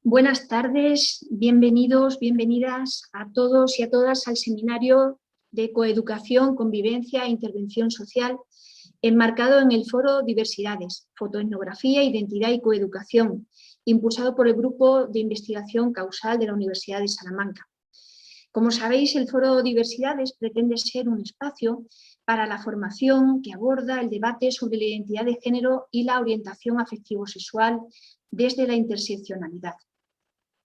Buenas tardes, bienvenidos, bienvenidas a todos y a todas al seminario de Coeducación, Convivencia e Intervención Social, enmarcado en el foro Diversidades, Fotoetnografía, Identidad y Coeducación, impulsado por el Grupo de Investigación Causal de la Universidad de Salamanca. Como sabéis, el foro Diversidades pretende ser un espacio para la formación que aborda el debate sobre la identidad de género y la orientación afectivo-sexual desde la interseccionalidad.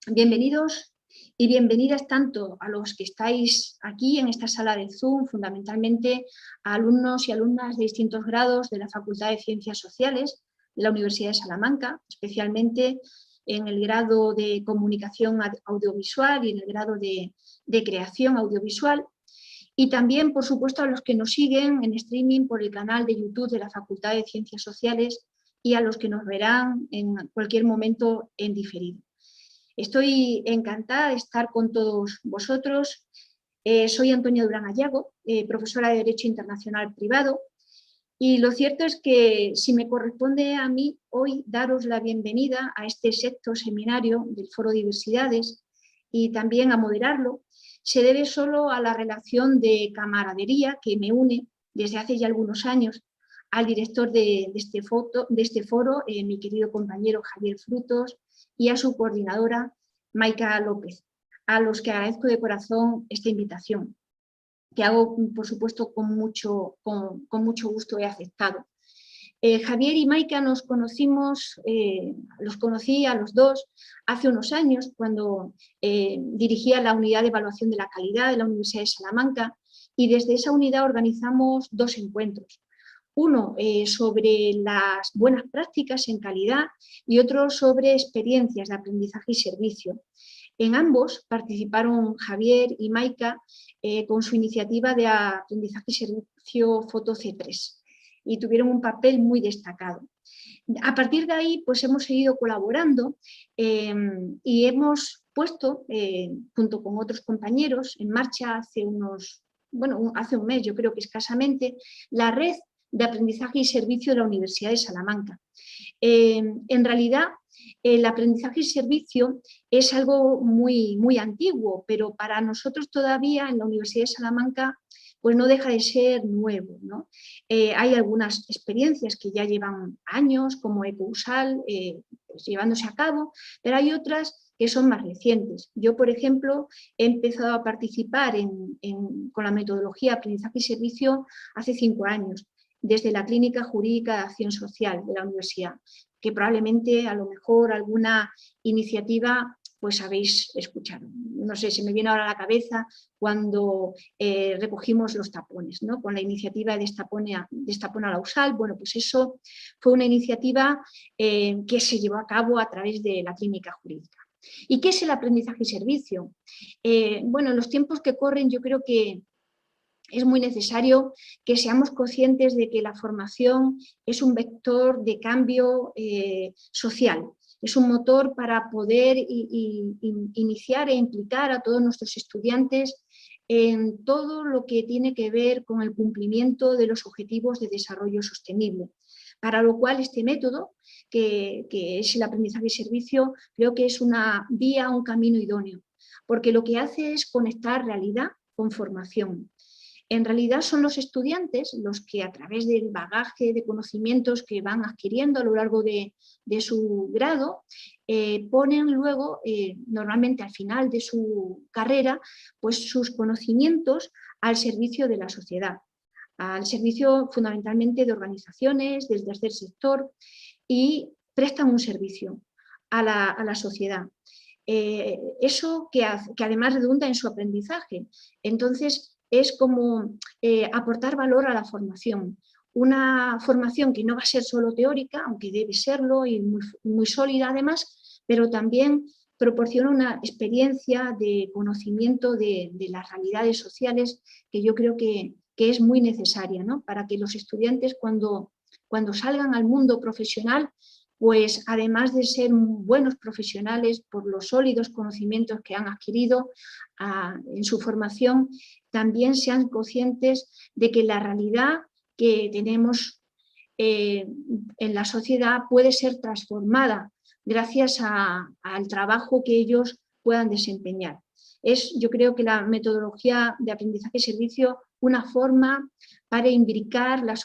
Bienvenidos y bienvenidas tanto a los que estáis aquí en esta sala de Zoom, fundamentalmente a alumnos y alumnas de distintos grados de la Facultad de Ciencias Sociales de la Universidad de Salamanca, especialmente en el grado de Comunicación Audiovisual y en el grado de Creación Audiovisual, y también, por supuesto, a los que nos siguen en streaming por el canal de YouTube de la Facultad de Ciencias Sociales y a los que nos verán en cualquier momento en diferido. Estoy encantada de estar con todos vosotros. Soy Antonia Durán Ayago, profesora de Derecho Internacional Privado, y lo cierto es que si me corresponde a mí hoy daros la bienvenida a este sexto seminario del Foro Diversidades y también a moderarlo, se debe solo a la relación de camaradería que me une desde hace ya algunos años al director de este foro, mi querido compañero Javier Frutos, y a su coordinadora, Maika López, a los que agradezco de corazón esta invitación, que hago, por supuesto, con mucho gusto he aceptado. Javier y Maika nos conocimos, los conocí a los dos hace unos años cuando dirigía la unidad de evaluación de la calidad de la Universidad de Salamanca, y desde esa unidad organizamos dos encuentros. Uno sobre las buenas prácticas en calidad y otro sobre experiencias de aprendizaje y servicio. En ambos participaron Javier y Maika con su iniciativa de aprendizaje y servicio Foto C3 y tuvieron un papel muy destacado. A partir de ahí, pues hemos seguido colaborando y hemos puesto, junto con otros compañeros, en marcha hace un mes, yo creo que escasamente, la red de aprendizaje y servicio de la Universidad de Salamanca. En realidad, el aprendizaje y servicio es algo muy antiguo, pero para nosotros todavía en la Universidad de Salamanca pues no deja de ser nuevo, ¿no? Hay algunas experiencias que ya llevan años, como Ecousal, pues llevándose a cabo, pero hay otras que son más recientes. Yo, por ejemplo, he empezado a participar con la metodología aprendizaje y servicio hace 5 años, desde la Clínica Jurídica de Acción Social de la Universidad, que probablemente a lo mejor alguna iniciativa pues habéis escuchado. No sé, se me viene ahora a la cabeza cuando recogimos los tapones, ¿no? Con la iniciativa de Destapona la USAL. Bueno, pues eso fue una iniciativa que se llevó a cabo a través de la Clínica Jurídica. ¿Y qué es el aprendizaje y servicio? Bueno, en los tiempos que corren yo creo que es muy necesario que seamos conscientes de que la formación es un vector de cambio social, es un motor para poder iniciar e implicar a todos nuestros estudiantes en todo lo que tiene que ver con el cumplimiento de los objetivos de desarrollo sostenible. Para lo cual este método, que es el aprendizaje y servicio, creo que es una vía, un camino idóneo, porque lo que hace es conectar realidad con formación. En realidad son los estudiantes los que a través del bagaje de conocimientos que van adquiriendo a lo largo de su grado, ponen luego, normalmente al final de su carrera, pues sus conocimientos al servicio de la sociedad, al servicio fundamentalmente de organizaciones, del tercer sector, y prestan un servicio a la sociedad. Eso que además redunda en su aprendizaje. Entonces, es como aportar valor a la formación. Una formación que no va a ser solo teórica, aunque debe serlo y muy sólida además, pero también proporciona una experiencia de conocimiento de las realidades sociales que yo creo que es muy necesaria, ¿no? Para que los estudiantes cuando salgan al mundo profesional, pues además de ser buenos profesionales por los sólidos conocimientos que han adquirido en su formación, también sean conscientes de que la realidad que tenemos en la sociedad puede ser transformada gracias al trabajo que ellos puedan desempeñar. Es, yo creo que la metodología de aprendizaje y servicio una forma para imbricar la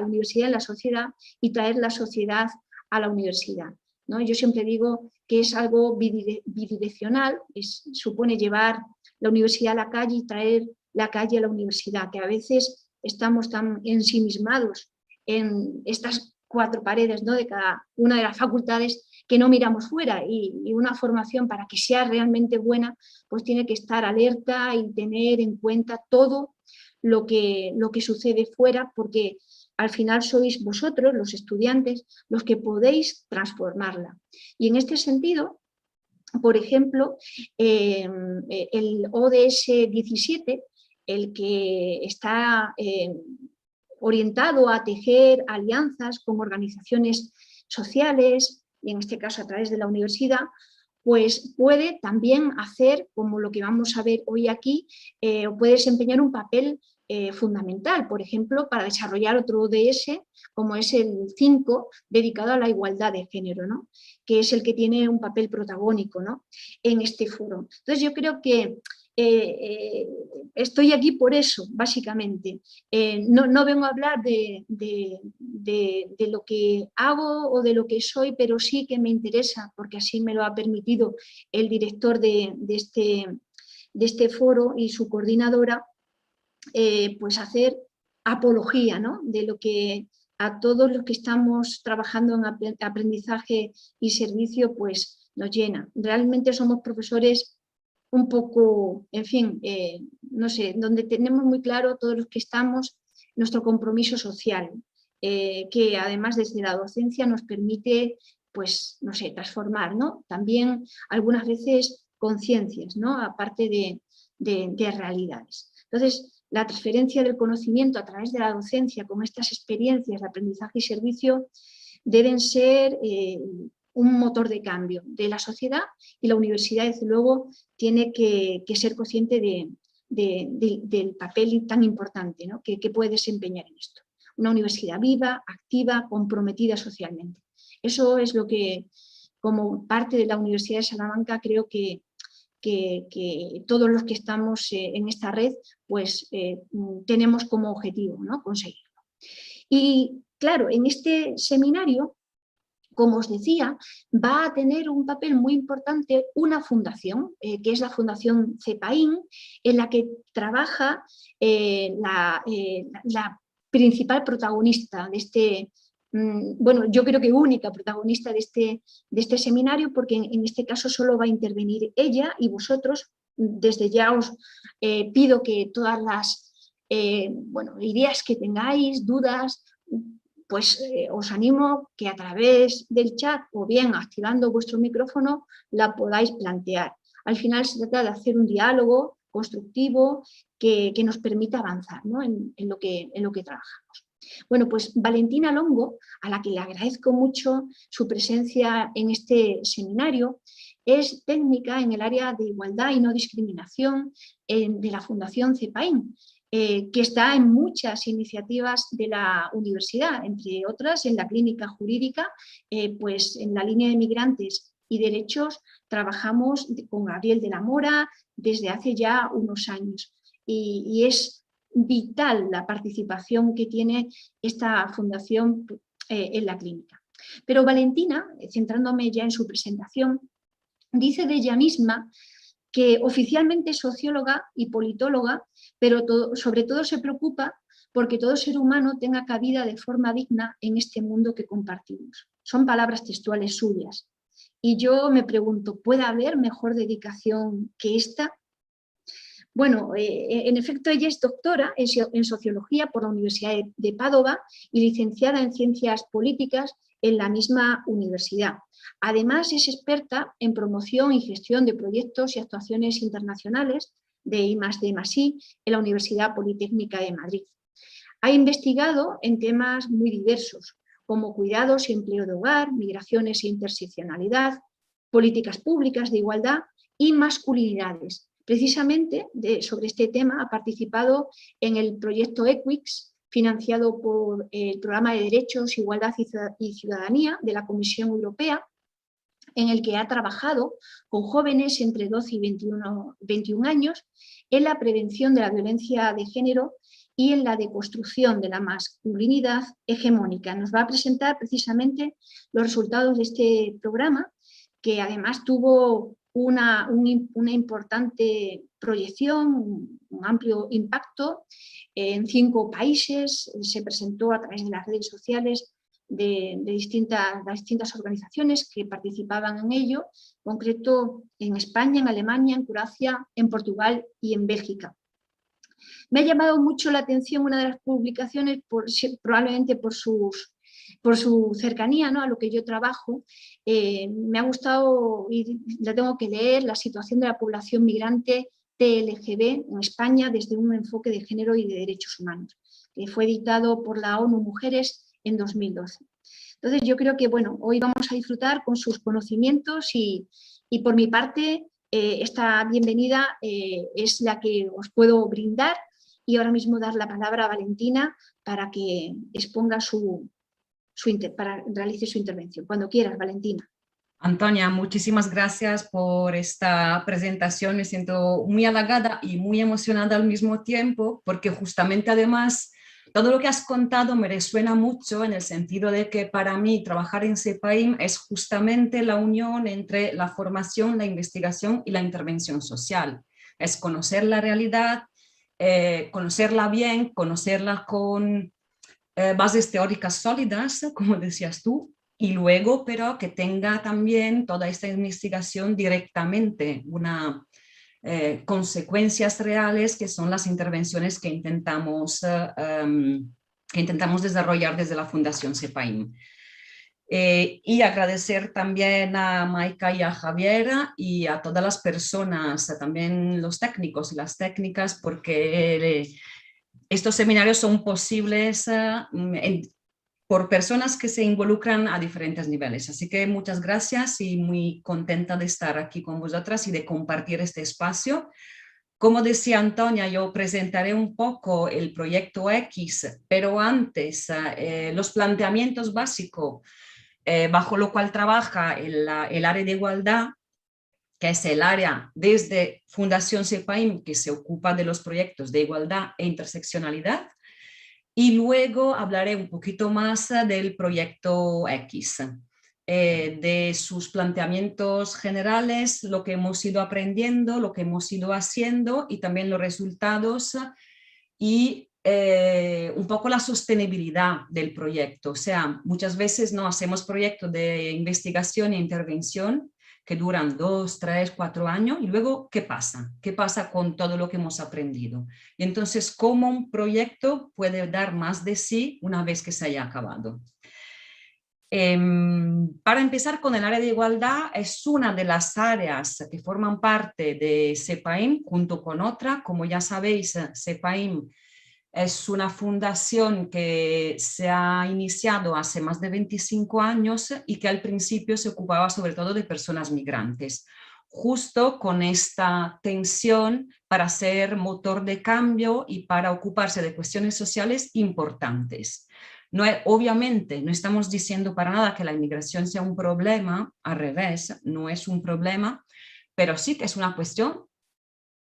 universidad en la sociedad y traer la sociedad a la universidad, ¿no? Yo siempre digo que es algo bidireccional, supone llevar la universidad a la calle y traer la calle a la universidad, que a veces estamos tan ensimismados en estas cuatro paredes, ¿no?, de cada una de las facultades, que no miramos fuera, y una formación para que sea realmente buena pues tiene que estar alerta y tener en cuenta todo lo que sucede fuera, porque al final sois vosotros, los estudiantes, los que podéis transformarla. Y en este sentido, por ejemplo, el ODS 17, el que está orientado a tejer alianzas con organizaciones sociales, y en este caso a través de la universidad, pues puede también hacer, como lo que vamos a ver hoy aquí, o puede desempeñar un papel fundamental, por ejemplo, para desarrollar otro ODS, como es el 5, dedicado a la igualdad de género, ¿no?, que es el que tiene un papel protagónico, ¿no?, en este foro. Entonces yo creo que estoy aquí por eso, básicamente. No vengo a hablar de lo que hago o de lo que soy, pero sí que me interesa, porque así me lo ha permitido el director de este foro y su coordinadora, pues hacer apología, ¿no?, de lo que a todos los que estamos trabajando en aprendizaje y servicio pues nos llena. Realmente somos profesores un poco, en fin, no sé, donde tenemos muy claro todos los que estamos nuestro compromiso social, que además desde la docencia nos permite, pues, no sé, transformar, ¿no?, también algunas veces conciencias, ¿no?, aparte de realidades. Entonces, la transferencia del conocimiento a través de la docencia con estas experiencias de aprendizaje y servicio deben ser un motor de cambio de la sociedad, y la universidad, desde luego, tiene que ser consciente del papel tan importante, ¿no?, que puede desempeñar en esto. Una universidad viva, activa, comprometida socialmente. Eso es lo que, como parte de la Universidad de Salamanca, creo que todos los que estamos en esta red pues tenemos como objetivo, ¿no?, conseguirlo. Y claro, en este seminario, como os decía, va a tener un papel muy importante una fundación, que es la Fundación CEPAIN, en la que trabaja la principal protagonista de este, bueno, yo creo que única protagonista de este seminario, porque en este caso solo va a intervenir ella, y vosotros, desde ya os pido que todas las ideas que tengáis, dudas, pues os animo que a través del chat o bien activando vuestro micrófono la podáis plantear. Al final se trata de hacer un diálogo constructivo que nos permita avanzar, ¿no?, en lo que trabajamos. Bueno, pues Valentina Longo, a la que le agradezco mucho su presencia en este seminario, es técnica en el área de igualdad y no discriminación de la Fundación CEPAIN, que está en muchas iniciativas de la universidad, entre otras en la clínica jurídica, pues en la línea de migrantes y derechos trabajamos con Gabriel de la Mora desde hace ya unos años, y es vital la participación que tiene esta fundación en la clínica. Pero Valentina, centrándome ya en su presentación, dice de ella misma que oficialmente es socióloga y politóloga, pero sobre todo se preocupa porque todo ser humano tenga cabida de forma digna en este mundo que compartimos. Son palabras textuales suyas. Y yo me pregunto, ¿puede haber mejor dedicación que esta? Bueno, en efecto, ella es doctora en Sociología por la Universidad de Padova y licenciada en Ciencias Políticas en la misma universidad. Además, es experta en promoción y gestión de proyectos y actuaciones internacionales de I+D+I en la Universidad Politécnica de Madrid. Ha investigado en temas muy diversos, como cuidados y empleo de hogar, migraciones e interseccionalidad, políticas públicas de igualdad y masculinidades. Precisamente sobre este tema ha participado en el proyecto EQUIX, financiado por el Programa de Derechos, Igualdad y Ciudadanía de la Comisión Europea, en el que ha trabajado con jóvenes entre 12 y 21 años en la prevención de la violencia de género y en la deconstrucción de la masculinidad hegemónica. Nos va a presentar precisamente los resultados de este programa, que además tuvo una importante proyección, un amplio impacto en 5 países, se presentó a través de las redes sociales de las distintas organizaciones que participaban en ello, en concreto en España, en Alemania, en Croacia, en Portugal y en Bélgica. Me ha llamado mucho la atención una de las publicaciones, probablemente por su cercanía, ¿no?, a lo que yo trabajo. Me ha gustado, y la tengo que leer, la situación de la población migrante TLGB en España desde un enfoque de género y de derechos humanos, que fue editado por la ONU Mujeres en 2012. Entonces yo creo que, bueno, hoy vamos a disfrutar con sus conocimientos y por mi parte esta bienvenida es la que os puedo brindar, y ahora mismo dar la palabra a Valentina para que exponga para realice su intervención. Cuando quieras, Valentina. Antonia, muchísimas gracias por esta presentación. Me siento muy halagada y muy emocionada al mismo tiempo, porque justamente además todo lo que has contado me resuena mucho en el sentido de que para mí trabajar en CEPAIM es justamente la unión entre la formación, la investigación y la intervención social. Es conocer la realidad, conocerla bien, conocerla con bases teóricas sólidas, como decías tú, y luego, pero que tenga también toda esta investigación directamente consecuencias reales, que son las intervenciones que intentamos desarrollar desde la Fundación CEPAIM. Y agradecer también a Maika y a Javier y a todas las personas, también los técnicos y las técnicas, porque estos seminarios son posibles por personas que se involucran a diferentes niveles. Así que muchas gracias y muy contenta de estar aquí con vosotras y de compartir este espacio. Como decía Antonia, yo presentaré un poco el proyecto X, pero antes los planteamientos básicos bajo lo cual trabaja el área de igualdad, que es el área desde Fundación CEPAIM que se ocupa de los proyectos de igualdad e interseccionalidad. Y luego hablaré un poquito más del proyecto X, de sus planteamientos generales, lo que hemos ido aprendiendo, lo que hemos ido haciendo y también los resultados y un poco la sostenibilidad del proyecto. O sea, muchas veces no hacemos proyectos de investigación e intervención que duran 2, 3, 4 años y luego ¿qué pasa? ¿Qué pasa con todo lo que hemos aprendido? Y entonces, ¿cómo un proyecto puede dar más de sí una vez que se haya acabado? Para empezar con el área de igualdad, es una de las áreas que forman parte de CEPAIM junto con otra. Como ya sabéis, CEPAIM es una fundación que se ha iniciado hace más de 25 años y que al principio se ocupaba sobre todo de personas migrantes, justo con esta tensión para ser motor de cambio y para ocuparse de cuestiones sociales importantes. Obviamente no estamos diciendo para nada que la inmigración sea un problema, al revés, no es un problema, pero sí que es una cuestión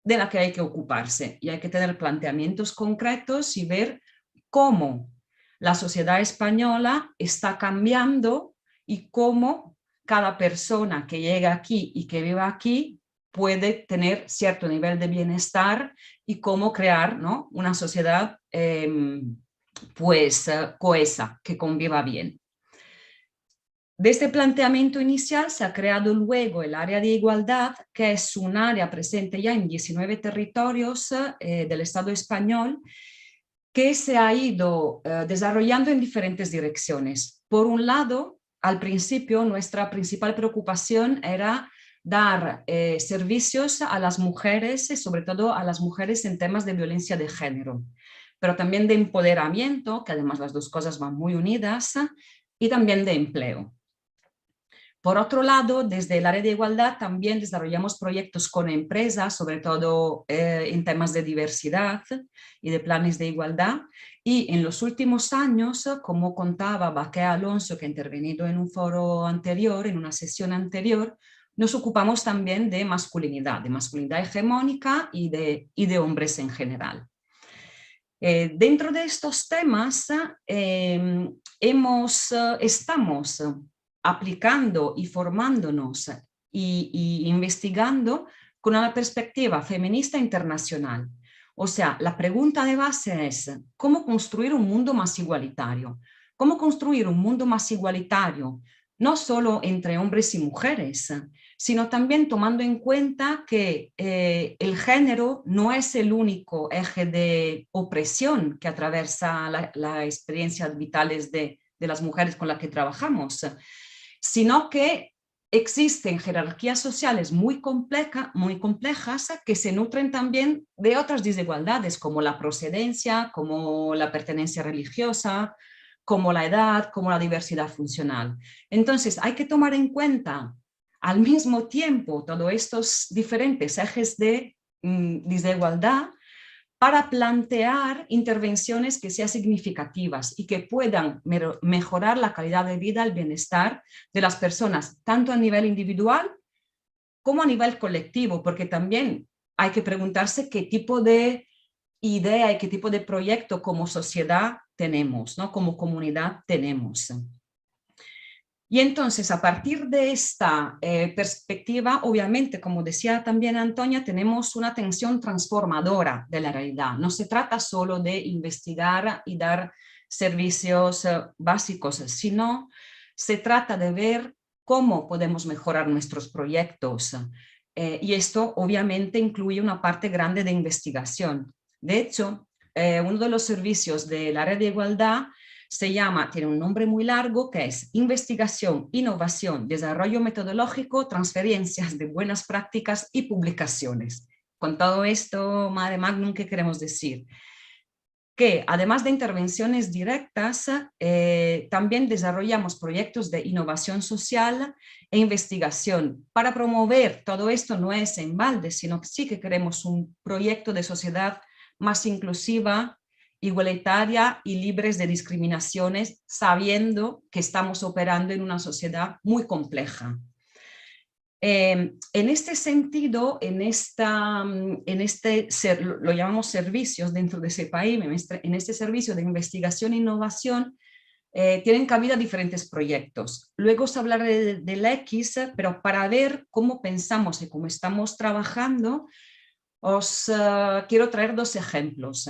de la que hay que ocuparse y hay que tener planteamientos concretos y ver cómo la sociedad española está cambiando y cómo cada persona que llega aquí y que vive aquí puede tener cierto nivel de bienestar y cómo crear, ¿no?, una sociedad cohesa, que conviva bien. De este planteamiento inicial se ha creado luego el área de igualdad, que es un área presente ya en 19 territorios del Estado español, que se ha ido desarrollando en diferentes direcciones. Por un lado, al principio nuestra principal preocupación era dar servicios a las mujeres, sobre todo a las mujeres en temas de violencia de género, pero también de empoderamiento, que además las dos cosas van muy unidas, y también de empleo. Por otro lado, desde el área de igualdad también desarrollamos proyectos con empresas, sobre todo en temas de diversidad y de planes de igualdad. Y en los últimos años, como contaba Baquea Alonso, que ha intervenido en un foro anterior, en una sesión anterior, nos ocupamos también de masculinidad hegemónica y de hombres en general. Dentro de estos temas estamos aplicando y formándonos y investigando con una perspectiva feminista internacional. O sea, la pregunta de base es ¿cómo construir un mundo más igualitario? ¿Cómo construir un mundo más igualitario no solo entre hombres y mujeres, sino también tomando en cuenta que el género no es el único eje de opresión que atraviesa las experiencias vitales de las mujeres con las que trabajamos, sino que existen jerarquías sociales muy complejas que se nutren también de otras desigualdades, como la procedencia, como la pertenencia religiosa, como la edad, como la diversidad funcional. Entonces, hay que tomar en cuenta al mismo tiempo todos estos diferentes ejes de desigualdad para plantear intervenciones que sean significativas y que puedan mejorar la calidad de vida, el bienestar de las personas, tanto a nivel individual como a nivel colectivo, porque también hay que preguntarse qué tipo de idea y qué tipo de proyecto como sociedad tenemos, ¿no? Como comunidad tenemos. Y entonces, a partir de esta perspectiva, obviamente, como decía también Antonia, tenemos una atención transformadora de la realidad. No se trata solo de investigar y dar servicios básicos, sino se trata de ver cómo podemos mejorar nuestros proyectos. Y esto obviamente incluye una parte grande de investigación. De hecho, uno de los servicios del área de igualdad tiene un nombre muy largo que es Investigación, Innovación, Desarrollo Metodológico, Transferencias de Buenas Prácticas y Publicaciones. Con todo esto, Mare Magnum, ¿qué queremos decir? Que además de intervenciones directas, también desarrollamos proyectos de innovación social e investigación. Para promover todo esto no es en balde, sino que sí que queremos un proyecto de sociedad más inclusiva, igualitaria y libres de discriminaciones, sabiendo que estamos operando en una sociedad muy compleja. En este sentido, lo llamamos servicios dentro de CEPAIM, en este servicio de investigación e innovación, tienen cabida diferentes proyectos. Luego os hablaré del X, pero para ver cómo pensamos y cómo estamos trabajando, os quiero traer dos ejemplos.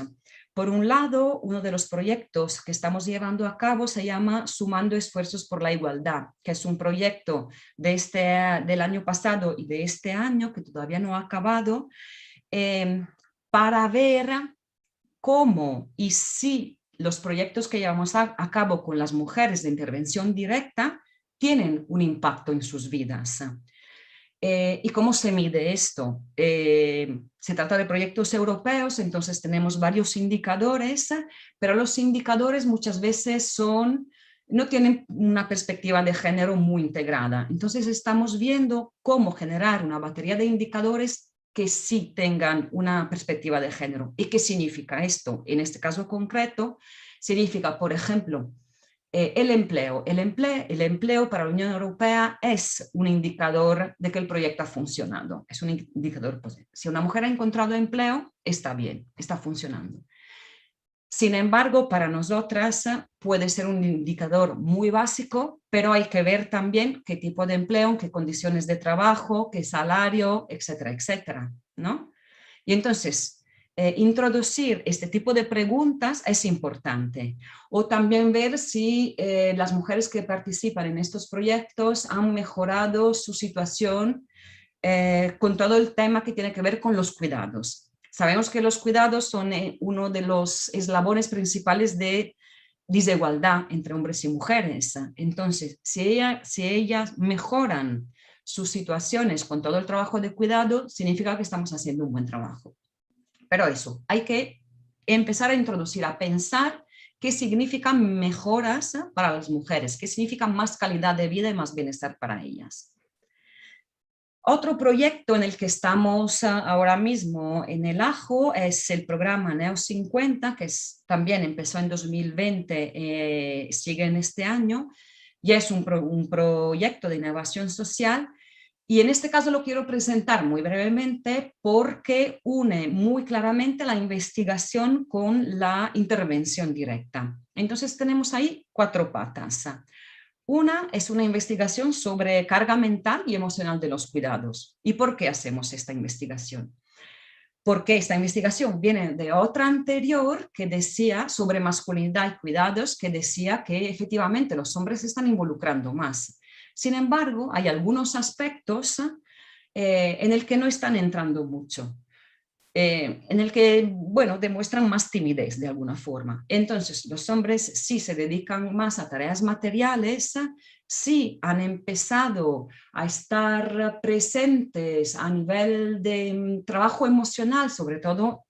Por un lado, uno de los proyectos que estamos llevando a cabo se llama Sumando Esfuerzos por la Igualdad, que es un proyecto del año pasado y de este año, que todavía no ha acabado, para ver cómo y si los proyectos que llevamos a cabo con las mujeres de intervención directa tienen un impacto en sus vidas. ¿Y cómo se mide esto? Se trata de proyectos europeos, entonces tenemos varios indicadores, pero los indicadores muchas veces no tienen una perspectiva de género muy integrada. Entonces estamos viendo cómo generar una batería de indicadores que sí tengan una perspectiva de género. ¿Y qué significa esto? En este caso concreto, significa, por ejemplo, el empleo. El empleo para la Unión Europea es un indicador de que el proyecto ha funcionado. Es un indicador positivo. Si una mujer ha encontrado empleo, está bien, está funcionando. Sin embargo, para nosotras puede ser un indicador muy básico, pero hay que ver también qué tipo de empleo, qué condiciones de trabajo, qué salario, etcétera, etcétera, ¿no? Y entonces, introducir este tipo de preguntas es importante. O también ver si las mujeres que participan en estos proyectos han mejorado su situación con todo el tema que tiene que ver con los cuidados. Sabemos que los cuidados son uno de los eslabones principales de desigualdad entre hombres y mujeres. Entonces, si ellas mejoran sus situaciones con todo el trabajo de cuidado, significa que estamos haciendo un buen trabajo. Pero eso, hay que empezar a introducir, a pensar ¿Qué significan mejoras para las mujeres? ¿Qué significa más calidad de vida y más bienestar para ellas? Otro proyecto en el que estamos ahora mismo en el AJO es el programa NEO50, que también empezó en 2020, sigue en este año, y es un proyecto de innovación social. Y en este caso lo quiero presentar muy brevemente porque une muy claramente la investigación con la intervención directa. Entonces tenemos ahí 4 patas. Una es una investigación sobre carga mental y emocional de los cuidados. ¿Y por qué hacemos esta investigación? Porque esta investigación viene de otra anterior que decía sobre masculinidad y cuidados, que decía que efectivamente los hombres se están involucrando más. Sin embargo, hay algunos aspectos en el que no están entrando mucho. En el que, bueno, demuestran más timidez de alguna forma. Entonces, los hombres sí se dedican más a tareas materiales, sí han empezado a estar presentes a nivel de trabajo emocional, sobre todo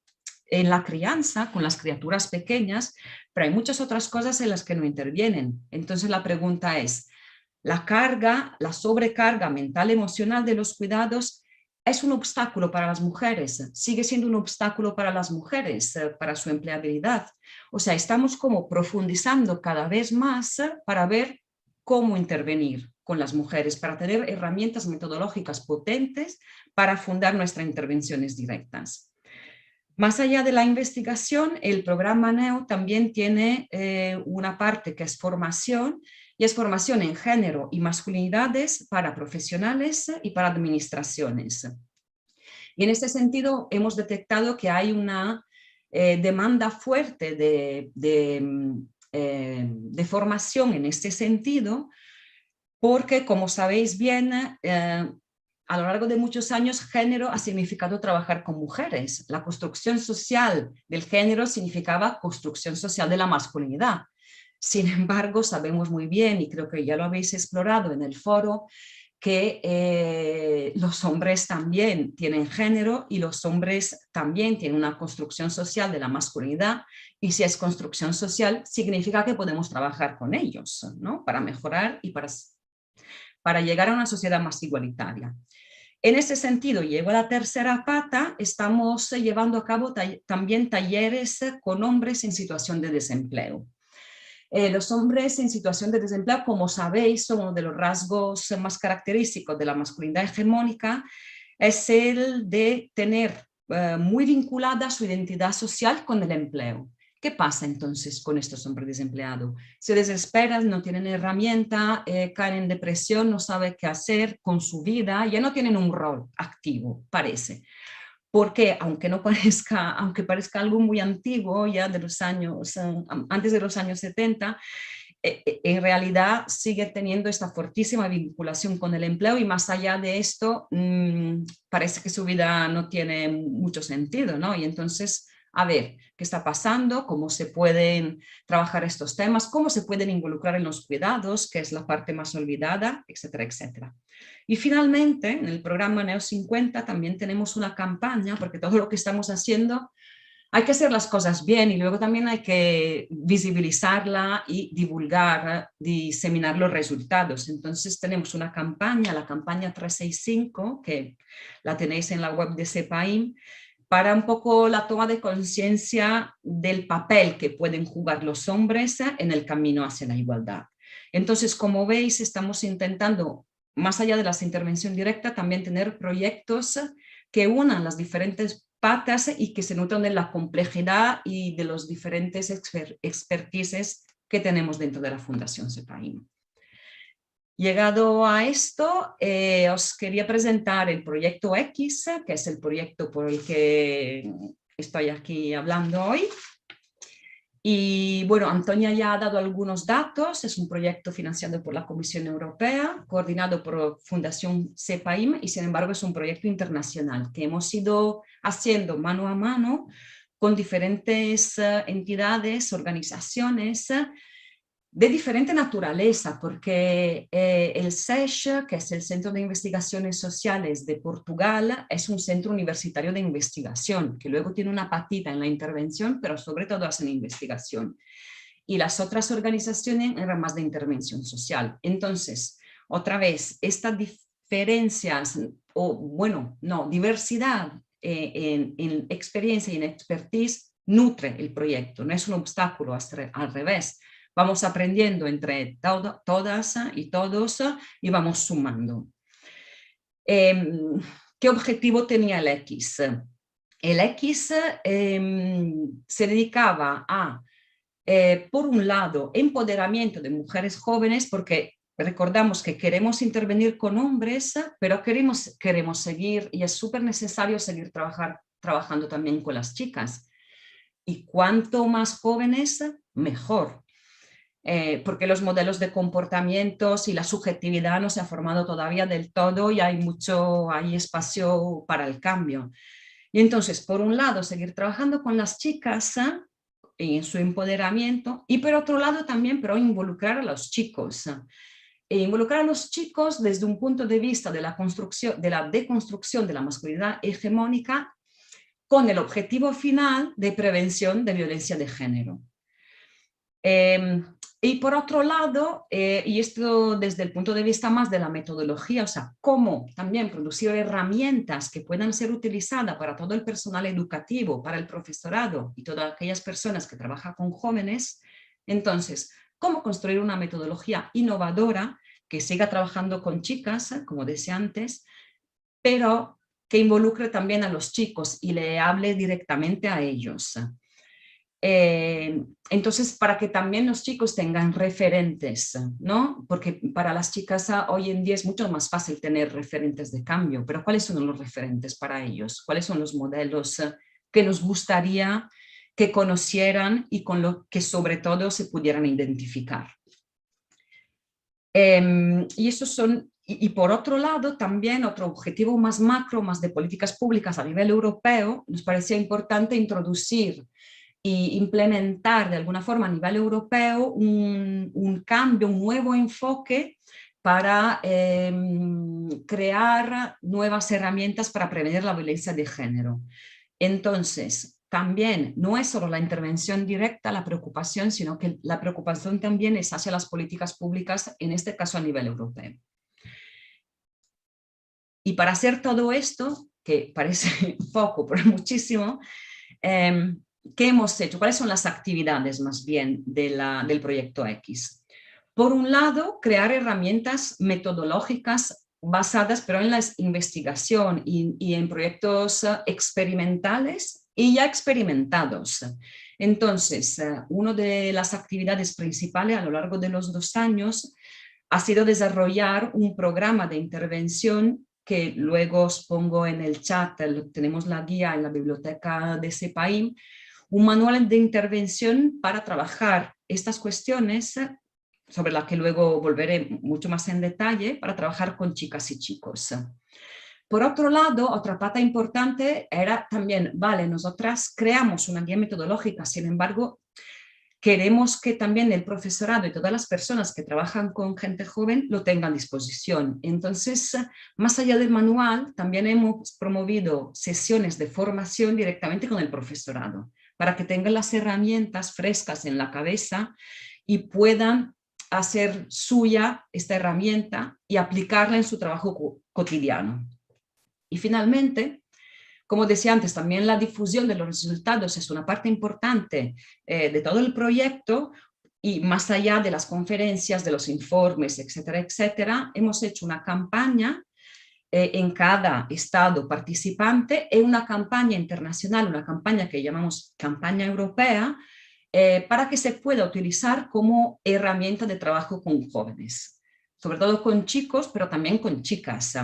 en la crianza, con las criaturas pequeñas, pero hay muchas otras cosas en las que no intervienen. Entonces, la pregunta es, ¿la carga, la sobrecarga mental emocional de los cuidados es un obstáculo para las mujeres? ¿Sigue siendo un obstáculo para las mujeres, para su empleabilidad? O sea, estamos como profundizando cada vez más para ver cómo intervenir con las mujeres, para tener herramientas metodológicas potentes para fundar nuestras intervenciones directas. Más allá de la investigación, el programa NEO también tiene una parte que es formación, y es formación en género y masculinidades para profesionales y para administraciones. Y en este sentido hemos detectado que hay una demanda fuerte de formación en este sentido, porque como sabéis bien, a lo largo de muchos años, género ha significado trabajar con mujeres. La construcción social del género significaba construcción social de la masculinidad. Sin embargo, sabemos muy bien, y creo que ya lo habéis explorado en el foro, que los hombres también tienen género y los hombres también tienen una construcción social de la masculinidad, y si es construcción social, significa que podemos trabajar con ellos, ¿no? Para mejorar y para llegar a una sociedad más igualitaria. En ese sentido, llego a la tercera pata, estamos llevando a cabo también talleres con hombres en situación de desempleo. Los hombres en situación de desempleo, como sabéis, son uno de los rasgos más característicos de la masculinidad hegemónica, es el de tener muy vinculada su identidad social con el empleo. ¿Qué pasa entonces con estos hombres desempleados? Se desesperan, no tienen herramienta, caen en depresión, no saben qué hacer con su vida, ya no tienen un rol activo, parece. Porque aunque parezca algo muy antiguo, ya de los años, antes de los años 70, en realidad sigue teniendo esta fortísima vinculación con el empleo, y más allá de esto, parece que su vida no tiene mucho sentido, ¿no? Y entonces, a ver, ¿qué está pasando? ¿Cómo se pueden trabajar estos temas? ¿Cómo se pueden involucrar en los cuidados, que es la parte más olvidada? Etcétera, etcétera. Y finalmente, en el programa NEO50 también tenemos una campaña, porque todo lo que estamos haciendo hay que hacer las cosas bien, y luego también hay que visibilizarla y divulgar, diseminar los resultados. Entonces tenemos una campaña, la campaña 365, que la tenéis en la web de CEPAIM, para un poco la toma de conciencia del papel que pueden jugar los hombres en el camino hacia la igualdad. Entonces, como veis, estamos intentando, más allá de la intervención directa, también tener proyectos que unan las diferentes patas y que se nutran de la complejidad y de los diferentes expertises que tenemos dentro de la Fundación CEPAIM. Llegado a esto, os quería presentar el proyecto X, que es el proyecto por el que estoy aquí hablando hoy. Y bueno, Antonia ya ha dado algunos datos. Es un proyecto financiado por la Comisión Europea, coordinado por Fundación CEPAIM, y sin embargo es un proyecto internacional que hemos ido haciendo mano a mano con diferentes entidades, organizaciones de diferente naturaleza, porque el CESH, que es el Centro de Investigaciones Sociales de Portugal, es un centro universitario de investigación, que luego tiene una patita en la intervención, pero sobre todo hacen investigación. y las otras organizaciones eran más de intervención social. Entonces, otra vez, estas diferencias, o bueno, no, diversidad en experiencia y en expertise nutre el proyecto, no es un obstáculo, al revés. Vamos aprendiendo entre todas y todos y vamos sumando. ¿Qué objetivo tenía el X? El X se dedicaba a, por un lado, empoderamiento de mujeres jóvenes, porque recordamos que queremos intervenir con hombres, pero queremos seguir, y es súper necesario seguir trabajando también con las chicas. Y cuanto más jóvenes, mejor. Porque los modelos de comportamientos y la subjetividad no se ha formado todavía del todo y hay espacio para el cambio. Y entonces, por un lado, seguir trabajando con las chicas en su empoderamiento y por otro lado también, pero involucrar a los chicos. Involucrar a los chicos desde un punto de vista de la deconstrucción de la masculinidad hegemónica con el objetivo final de prevención de violencia de género. Y por otro lado, y esto desde el punto de vista más de la metodología, o sea, cómo también producir herramientas que puedan ser utilizadas para todo el personal educativo, para el profesorado y todas aquellas personas que trabajan con jóvenes. Entonces, cómo construir una metodología innovadora que siga trabajando con chicas, como decía antes, pero que involucre también a los chicos y le hable directamente a ellos. Entonces, para que también los chicos tengan referentes, ¿no? Porque para las chicas hoy en día es mucho más fácil tener referentes de cambio, pero ¿cuáles son los referentes para ellos? ¿Cuáles son los modelos que nos gustaría que conocieran y con lo que sobre todo se pudieran identificar? Y esos son... Y por otro lado, también otro objetivo más macro, más de políticas públicas a nivel europeo, nos parecía importante introducir y implementar de alguna forma a nivel europeo un cambio, un nuevo enfoque para crear nuevas herramientas para prevenir la violencia de género. Entonces, también no es solo la intervención directa la preocupación, sino que la preocupación también es hacia las políticas públicas, en este caso a nivel europeo. Y para hacer todo esto, que parece poco, pero muchísimo, ¿qué hemos hecho? ¿Cuáles son las actividades más bien del proyecto X? Por un lado, crear herramientas metodológicas basadas pero en la investigación y en proyectos experimentales y ya experimentados. Entonces, una de las actividades principales a lo largo de los 2 años ha sido desarrollar un programa de intervención que luego os pongo en el chat, tenemos la guía en la biblioteca de CEPAIM, un manual de intervención para trabajar estas cuestiones, sobre las que luego volveré mucho más en detalle, para trabajar con chicas y chicos. Por otro lado, otra pata importante era también, vale, nosotras creamos una guía metodológica, sin embargo, queremos que también el profesorado y todas las personas que trabajan con gente joven lo tengan a disposición. Entonces, más allá del manual, también hemos promovido sesiones de formación directamente con el profesorado, para que tengan las herramientas frescas en la cabeza y puedan hacer suya esta herramienta y aplicarla en su trabajo cotidiano. Y finalmente, como decía antes, también la difusión de los resultados es una parte importante de todo el proyecto y más allá de las conferencias, de los informes, etcétera, etcétera, hemos hecho una campaña en cada estado participante y una campaña internacional, una campaña que llamamos campaña europea, para que se pueda utilizar como herramienta de trabajo con jóvenes, sobre todo con chicos, pero también con chicas.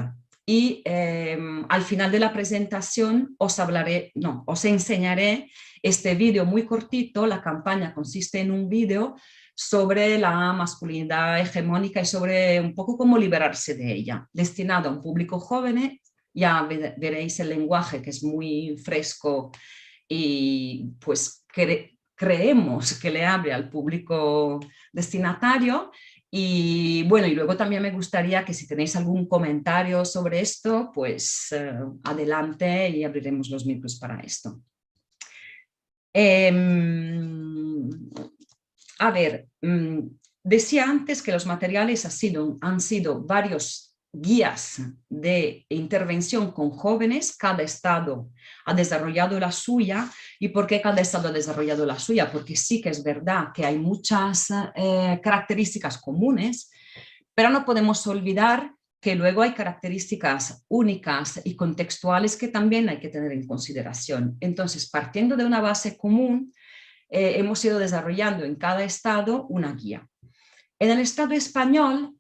Y al final de la presentación os enseñaré este vídeo muy cortito. La campaña consiste en un vídeo sobre la masculinidad hegemónica y sobre un poco cómo liberarse de ella, destinado a un público joven. Ya veréis el lenguaje, que es muy fresco y pues creemos que le abre al público destinatario. Y bueno, y luego también me gustaría que si tenéis algún comentario sobre esto, pues adelante y abriremos los micros para esto. a ver, decía antes que los materiales han sido varios guías de intervención con jóvenes. Cada estado ha desarrollado la suya. ¿Y por qué cada estado ha desarrollado la suya? Porque sí que es verdad que hay muchas características comunes, pero no podemos olvidar que luego hay características únicas y contextuales que también hay que tener en consideración. Entonces, partiendo de una base común, hemos ido desarrollando en cada estado una guía. En el estado español,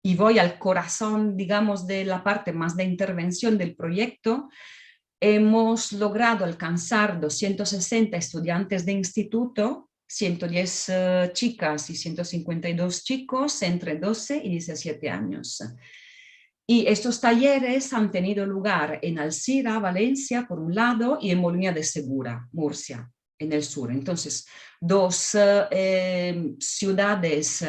y voy al corazón, digamos, de la parte más de intervención del proyecto, hemos logrado alcanzar 260 estudiantes de instituto, 110 chicas y 152 chicos entre 12 y 17 años. Y estos talleres han tenido lugar en Alcira, Valencia, por un lado, y en Molina de Segura, Murcia, en el sur. Entonces, dos ciudades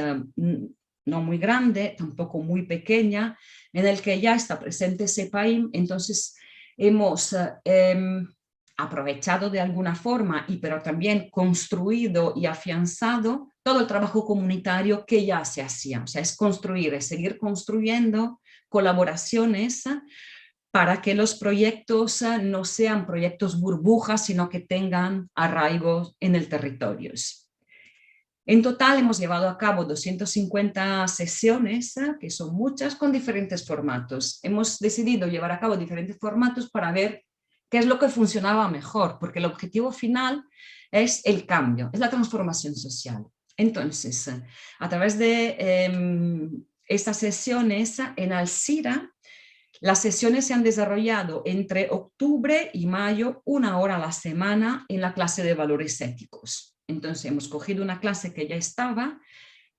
no muy grande, tampoco muy pequeña, en el que ya está presente CEPAIM. Entonces hemos aprovechado de alguna forma, pero también construido y afianzado todo el trabajo comunitario que ya se hacía. O sea, es construir, es seguir construyendo colaboraciones para que los proyectos no sean proyectos burbujas, sino que tengan arraigo en el territorio. En total hemos llevado a cabo 250 sesiones, que son muchas, con diferentes formatos. Hemos decidido llevar a cabo diferentes formatos para ver qué es lo que funcionaba mejor, porque el objetivo final es el cambio, es la transformación social. Entonces, a través de estas sesiones en Alcira, las sesiones se han desarrollado entre octubre y mayo, 1 hora a la semana en la clase de valores éticos. Entonces hemos cogido una clase que ya estaba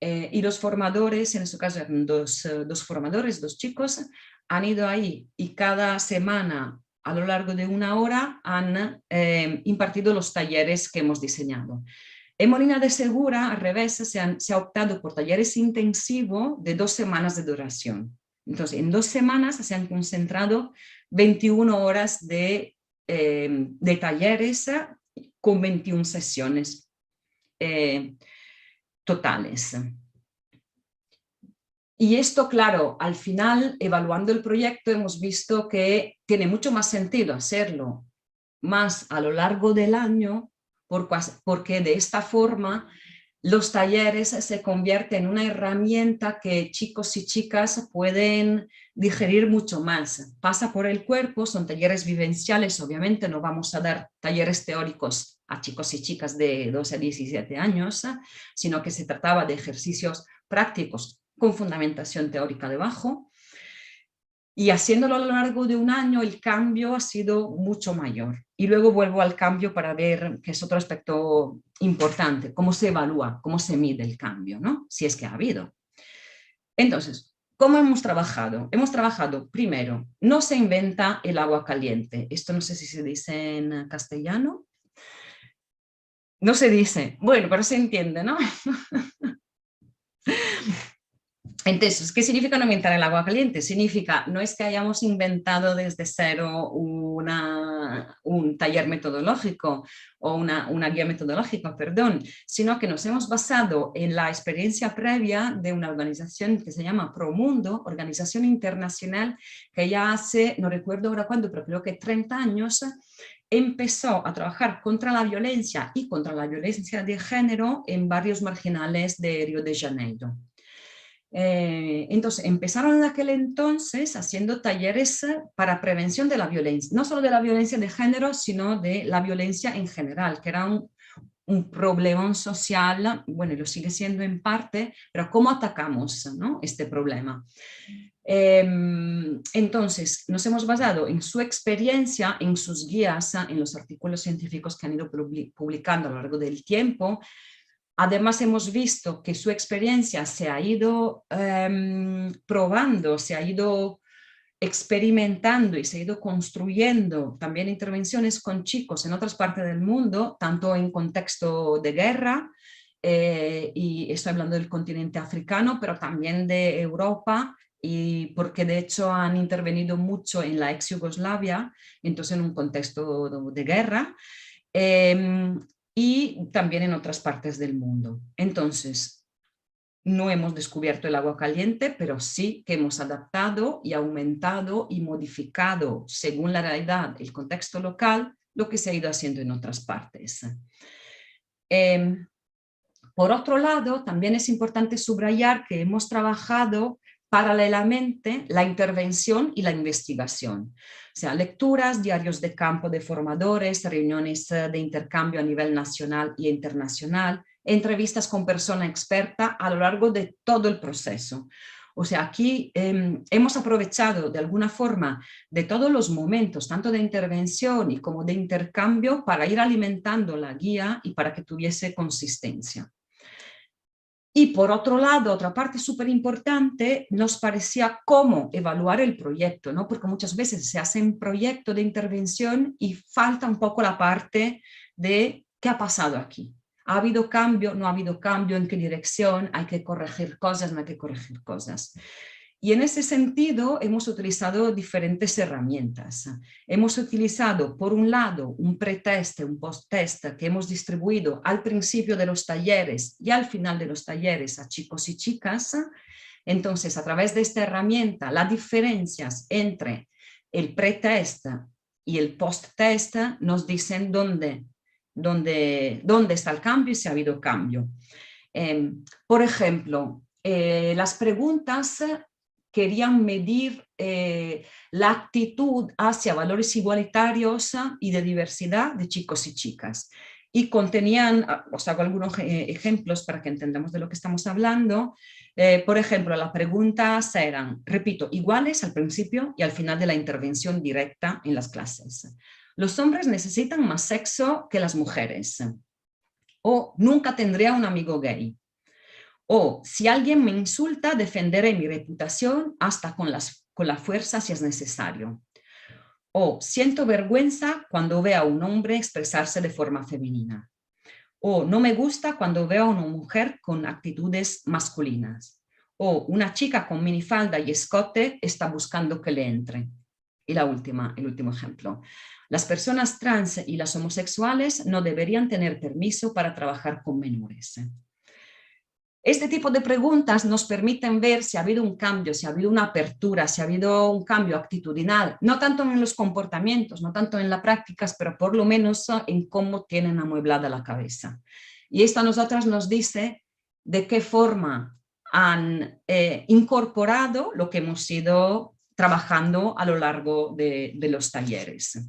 y los formadores, en este caso eran dos formadores, 2 chicos, han ido ahí y cada semana a lo largo de 1 hora han impartido los talleres que hemos diseñado. En Molina de Segura, al revés, se ha optado por talleres intensivos de 2 semanas de duración. Entonces, en 2 semanas se han concentrado 21 horas de talleres con 21 sesiones totales. Y esto, claro, al final, evaluando el proyecto, hemos visto que tiene mucho más sentido hacerlo más a lo largo del año, porque de esta forma los talleres se convierten en una herramienta que chicos y chicas pueden digerir mucho más. Pasa por el cuerpo, son talleres vivenciales, obviamente no vamos a dar talleres teóricos a chicos y chicas de 12 a 17 años, sino que se trataba de ejercicios prácticos con fundamentación teórica debajo. Y haciéndolo a lo largo de 1 año, el cambio ha sido mucho mayor. Y luego vuelvo al cambio para ver, que es otro aspecto importante, cómo se evalúa, cómo se mide el cambio, ¿no? Si es que ha habido. Entonces, ¿cómo hemos trabajado? Hemos trabajado, primero, no se inventa el agua caliente. Esto no sé si se dice en castellano. No se dice. Bueno, pero se entiende, ¿no? Entonces, ¿qué significa no inventar el agua caliente? Significa, no es que hayamos inventado desde cero un taller metodológico o una guía metodológica, perdón, sino que nos hemos basado en la experiencia previa de una organización que se llama Promundo, organización internacional que ya hace, no recuerdo ahora cuándo, pero creo que 30 años, empezó a trabajar contra la violencia y contra la violencia de género en barrios marginales de Río de Janeiro. Entonces empezaron en aquel entonces haciendo talleres para prevención de la violencia, no solo de la violencia de género, sino de la violencia en general, que era un problemón social, bueno, y lo sigue siendo en parte, pero ¿cómo atacamos, ¿no?, este problema? Entonces nos hemos basado en su experiencia, en sus guías, en los artículos científicos que han ido publicando a lo largo del tiempo. Además hemos visto que su experiencia se ha ido probando, se ha ido experimentando y se ha ido construyendo también intervenciones con chicos en otras partes del mundo, tanto en contexto de guerra, y estoy hablando del continente africano, pero también de Europa, y porque de hecho han intervenido mucho en la ex Yugoslavia, entonces en un contexto de guerra. y también en otras partes del mundo. Entonces, no hemos descubierto el agua caliente, pero sí que hemos adaptado y aumentado y modificado según la realidad, el contexto local, lo que se ha ido haciendo en otras partes. Por otro lado, también es importante subrayar que hemos trabajado paralelamente la intervención y la investigación. O sea, lecturas, diarios de campo de formadores, reuniones de intercambio a nivel nacional e internacional, entrevistas con persona experta a lo largo de todo el proceso. O sea, aquí hemos aprovechado de alguna forma de todos los momentos, tanto de intervención y como de intercambio, para ir alimentando la guía y para que tuviese consistencia. Y por otro lado, otra parte súper importante, nos parecía cómo evaluar el proyecto, ¿no? Porque muchas veces se hace un proyecto de intervención y falta un poco la parte de qué ha pasado aquí. ¿Ha habido cambio? ¿No ha habido cambio? ¿En qué dirección? ¿Hay que corregir cosas? ¿No hay que corregir cosas? Y en ese sentido hemos utilizado diferentes herramientas. Hemos utilizado, por un lado, un pretest, un post-test que hemos distribuido al principio de los talleres y al final de los talleres a chicos y chicas. Entonces, a través de esta herramienta, las diferencias entre el pretest y el post-test nos dicen dónde está el cambio y si ha habido cambio. Por ejemplo, las preguntas querían medir la actitud hacia valores igualitarios y de diversidad de chicos y chicas. Y contenían, os hago algunos ejemplos para que entendamos de lo que estamos hablando. Por ejemplo, las preguntas eran, repito, iguales al principio y al final de la intervención directa en las clases. Los hombres necesitan más sexo que las mujeres. O nunca tendré un amigo gay. O si alguien me insulta, defenderé mi reputación hasta con la fuerza si es necesario. O siento vergüenza cuando veo a un hombre expresarse de forma femenina. O no me gusta cuando veo a una mujer con actitudes masculinas. O una chica con minifalda y escote está buscando que le entre. Y el último ejemplo. Las personas trans y las homosexuales no deberían tener permiso para trabajar con menores. Este tipo de preguntas nos permiten ver si ha habido un cambio, si ha habido una apertura, si ha habido un cambio actitudinal, no tanto en los comportamientos, no tanto en las prácticas, pero por lo menos en cómo tienen amueblada la cabeza. Y esto a nosotras nos dice de qué forma han incorporado lo que hemos ido trabajando a lo largo de los talleres.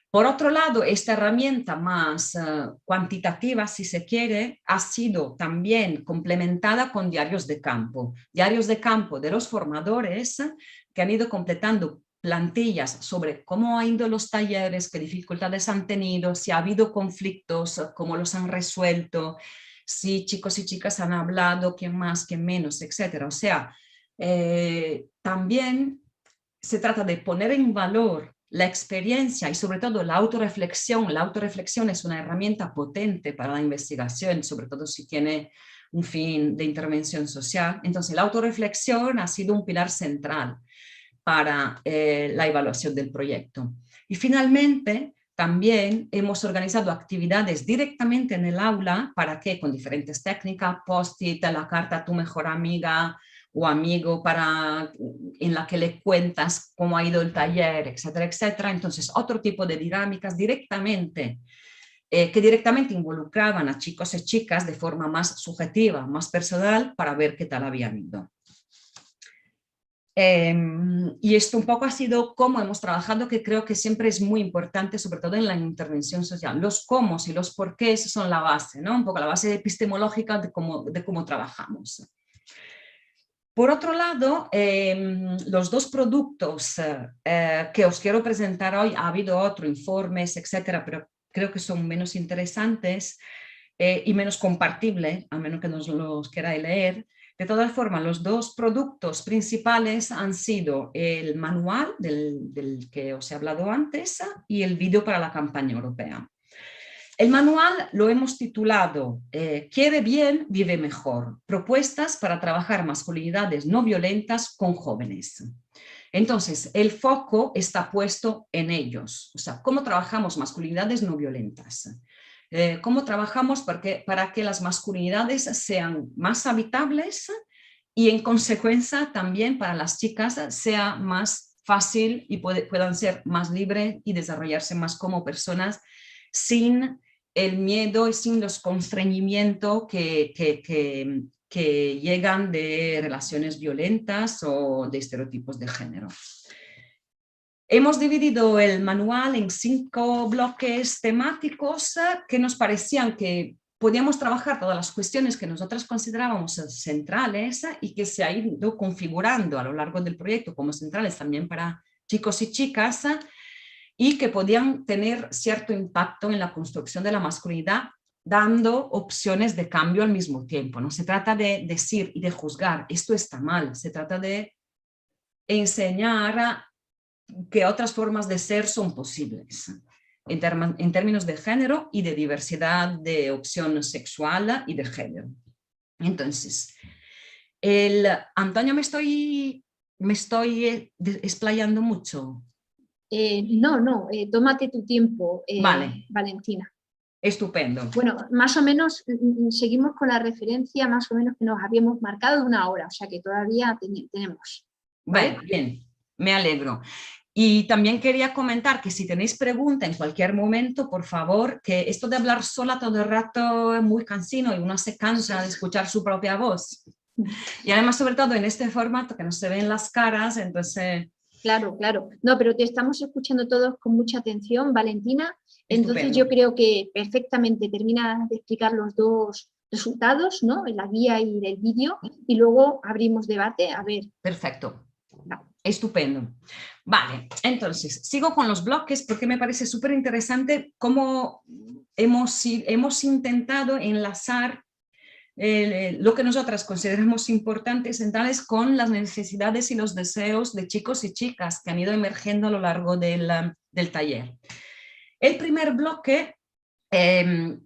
Por otro lado, esta herramienta más cuantitativa, si se quiere, ha sido también complementada con diarios de campo de los formadores que han ido completando plantillas sobre cómo han ido los talleres, qué dificultades han tenido, si ha habido conflictos, cómo los han resuelto, si chicos y chicas han hablado, quién más, quién menos, etc. O sea, también se trata de poner en valor la experiencia y sobre todo la autorreflexión. La autorreflexión es una herramienta potente para la investigación, sobre todo si tiene un fin de intervención social. Entonces, la autorreflexión ha sido un pilar central para la evaluación del proyecto. Y finalmente, también hemos organizado actividades directamente en el aula para que con diferentes técnicas, post-it, la carta a tu mejor amiga o amigo en la que le cuentas cómo ha ido el taller, etcétera, etcétera. Entonces, otro tipo de dinámicas que directamente involucraban a chicos y chicas de forma más subjetiva, más personal, para ver qué tal habían ido. Y esto un poco ha sido cómo hemos trabajado, que creo que siempre es muy importante, sobre todo en la intervención social. Los cómo y los porqués son la base, ¿no? Un poco la base epistemológica de cómo trabajamos. Por otro lado, los dos productos que os quiero presentar hoy, ha habido otros informes, etcétera, pero creo que son menos interesantes y menos compartibles, a menos que nos los queráis leer. De todas formas, los dos productos principales han sido el manual del que os he hablado antes y el vídeo para la campaña europea. El manual lo hemos titulado Quiere bien, vive mejor. Propuestas para trabajar masculinidades no violentas con jóvenes. Entonces, el foco está puesto en ellos. O sea, ¿cómo trabajamos masculinidades no violentas? cómo trabajamos para que las masculinidades sean más habitables y en consecuencia también para las chicas sea más fácil y puedan ser más libres y desarrollarse más como personas sin el miedo y sin los constreñimientos que llegan de relaciones violentas o de estereotipos de género. Hemos dividido el manual en 5 bloques temáticos que nos parecían que podíamos trabajar todas las cuestiones que nosotras considerábamos centrales y que se ha ido configurando a lo largo del proyecto como centrales también para chicos y chicas y que podían tener cierto impacto en la construcción de la masculinidad, dando opciones de cambio al mismo tiempo. No se trata de decir y de juzgar, esto está mal, se trata de enseñar que otras formas de ser son posibles en términos de género y de diversidad de opción sexual y de género. Entonces, Antonio, me estoy explayando mucho. No, tómate tu tiempo, Vale. Valentina. Estupendo. Bueno, más o menos seguimos con la referencia más o menos que nos habíamos marcado de 1 hora, o sea que todavía tenemos. ¿Vale? Bien, me alegro. Y también quería comentar que si tenéis pregunta en cualquier momento, por favor, que esto de hablar sola todo el rato es muy cansino y uno se cansa de escuchar su propia voz. Y además, sobre todo en este formato que no se ven las caras, entonces... Claro. No, pero te estamos escuchando todos con mucha atención, Valentina. Entonces Estupendo. yo creo que perfectamente terminas de explicar los 2 resultados, ¿no? En la guía y el vídeo, y luego abrimos debate. A ver. Perfecto. Va. Estupendo. Vale, entonces, sigo con los bloques porque me parece súper interesante cómo hemos intentado enlazar lo que nosotras consideramos importantes, centrales, con las necesidades y los deseos de chicos y chicas que han ido emergiendo a lo largo del taller. El primer bloque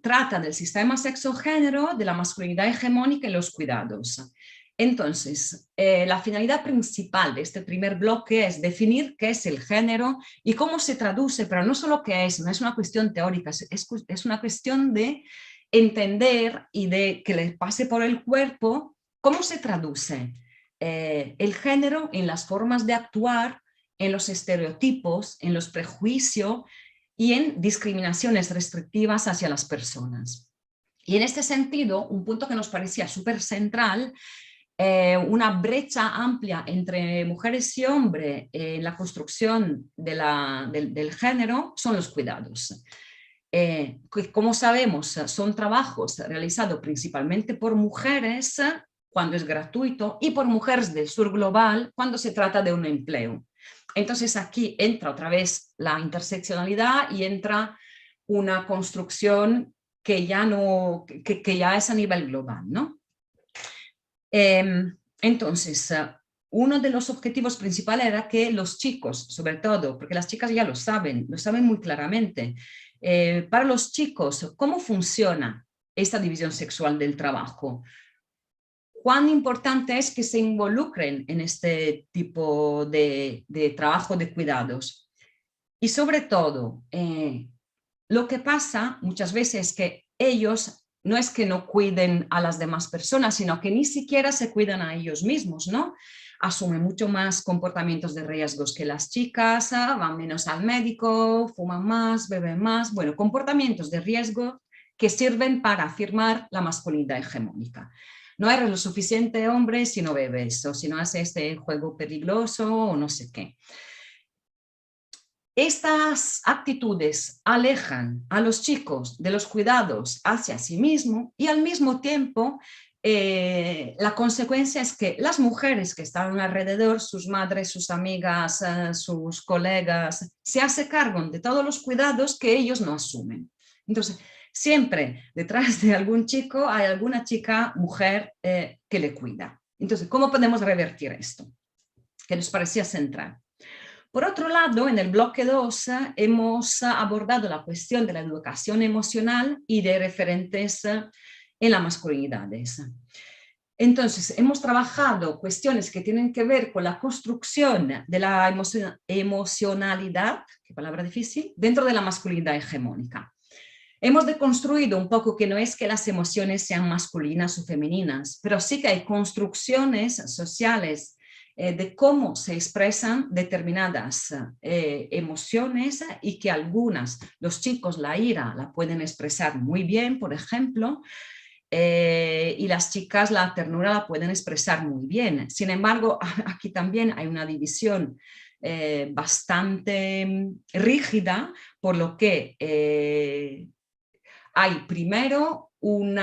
trata del sistema sexo-género, de la masculinidad hegemónica y los cuidados. Entonces, la finalidad principal de este primer bloque es definir qué es el género y cómo se traduce, pero no solo qué es, no es una cuestión teórica, es una cuestión de entender y de que le pase por el cuerpo cómo se traduce el género en las formas de actuar, en los estereotipos, en los prejuicios y en discriminaciones restrictivas hacia las personas. Y en este sentido, un punto que nos parecía súper central, una brecha amplia entre mujeres y hombres en la construcción del género son los cuidados. Que, como sabemos, son trabajos realizados principalmente por mujeres cuando es gratuito y por mujeres del sur global cuando se trata de un empleo. Entonces aquí entra otra vez la interseccionalidad y entra una construcción que ya es a nivel global, ¿no? Entonces, uno de los objetivos principales era que los chicos, sobre todo, porque las chicas ya lo saben muy claramente, para los chicos, ¿cómo funciona esta división sexual del trabajo? ¿Cuán importante es que se involucren en este tipo de trabajo de cuidados? Y sobre todo, lo que pasa muchas veces es que ellos no es que no cuiden a las demás personas, sino que ni siquiera se cuidan a ellos mismos, ¿no? Asumen mucho más comportamientos de riesgos que las chicas, van menos al médico, fuman más, beben más, bueno, comportamientos de riesgo que sirven para afirmar la masculinidad hegemónica. No eres lo suficiente hombre si no bebes, o si no haces este juego peligroso o no sé qué. Estas actitudes alejan a los chicos de los cuidados hacia sí mismos y al mismo tiempo la consecuencia es que las mujeres que están alrededor, sus madres, sus amigas, sus colegas, se hacen cargo de todos los cuidados que ellos no asumen. Entonces, siempre detrás de algún chico hay alguna chica, mujer, que le cuida. Entonces, ¿cómo podemos revertir esto? Que nos parecía central. Por otro lado, en el bloque 2 hemos abordado la cuestión de la educación emocional y de referentes en las masculinidades. Entonces, hemos trabajado cuestiones que tienen que ver con la construcción de la emocionalidad, qué palabra difícil, dentro de la masculinidad hegemónica. Hemos deconstruido un poco que no es que las emociones sean masculinas o femeninas, pero sí que hay construcciones sociales de cómo se expresan determinadas emociones y que algunas, los chicos la ira la pueden expresar muy bien, por ejemplo, y las chicas la ternura la pueden expresar muy bien. Sin embargo, aquí también hay una división bastante rígida, por lo que hay primero un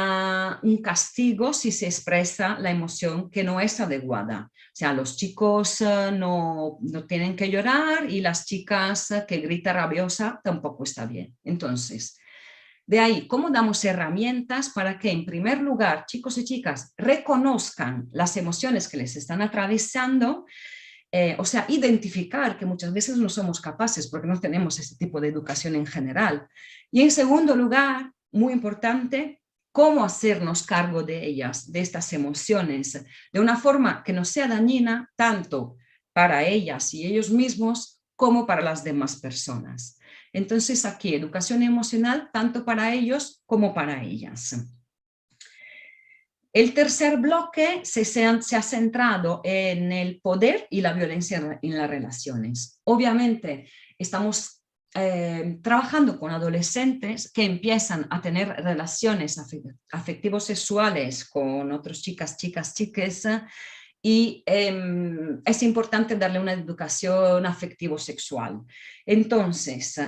castigo si se expresa la emoción que no es adecuada. O sea, los chicos no tienen que llorar y las chicas que grita rabiosa tampoco está bien. Entonces, de ahí, ¿cómo damos herramientas para que, en primer lugar, chicos y chicas reconozcan las emociones que les están atravesando? O sea, identificar que muchas veces no somos capaces porque no tenemos ese tipo de educación en general. Y en segundo lugar, muy importante, cómo hacernos cargo de ellas, de estas emociones, de una forma que no sea dañina tanto para ellas y ellos mismos como para las demás personas. Entonces aquí, educación emocional tanto para ellos como para ellas. El tercer bloque se ha centrado en el poder y la violencia en las relaciones. Obviamente estamos trabajando con adolescentes que empiezan a tener relaciones afectivos sexuales con otros chiques, y es importante darle una educación afectivo-sexual. Entonces,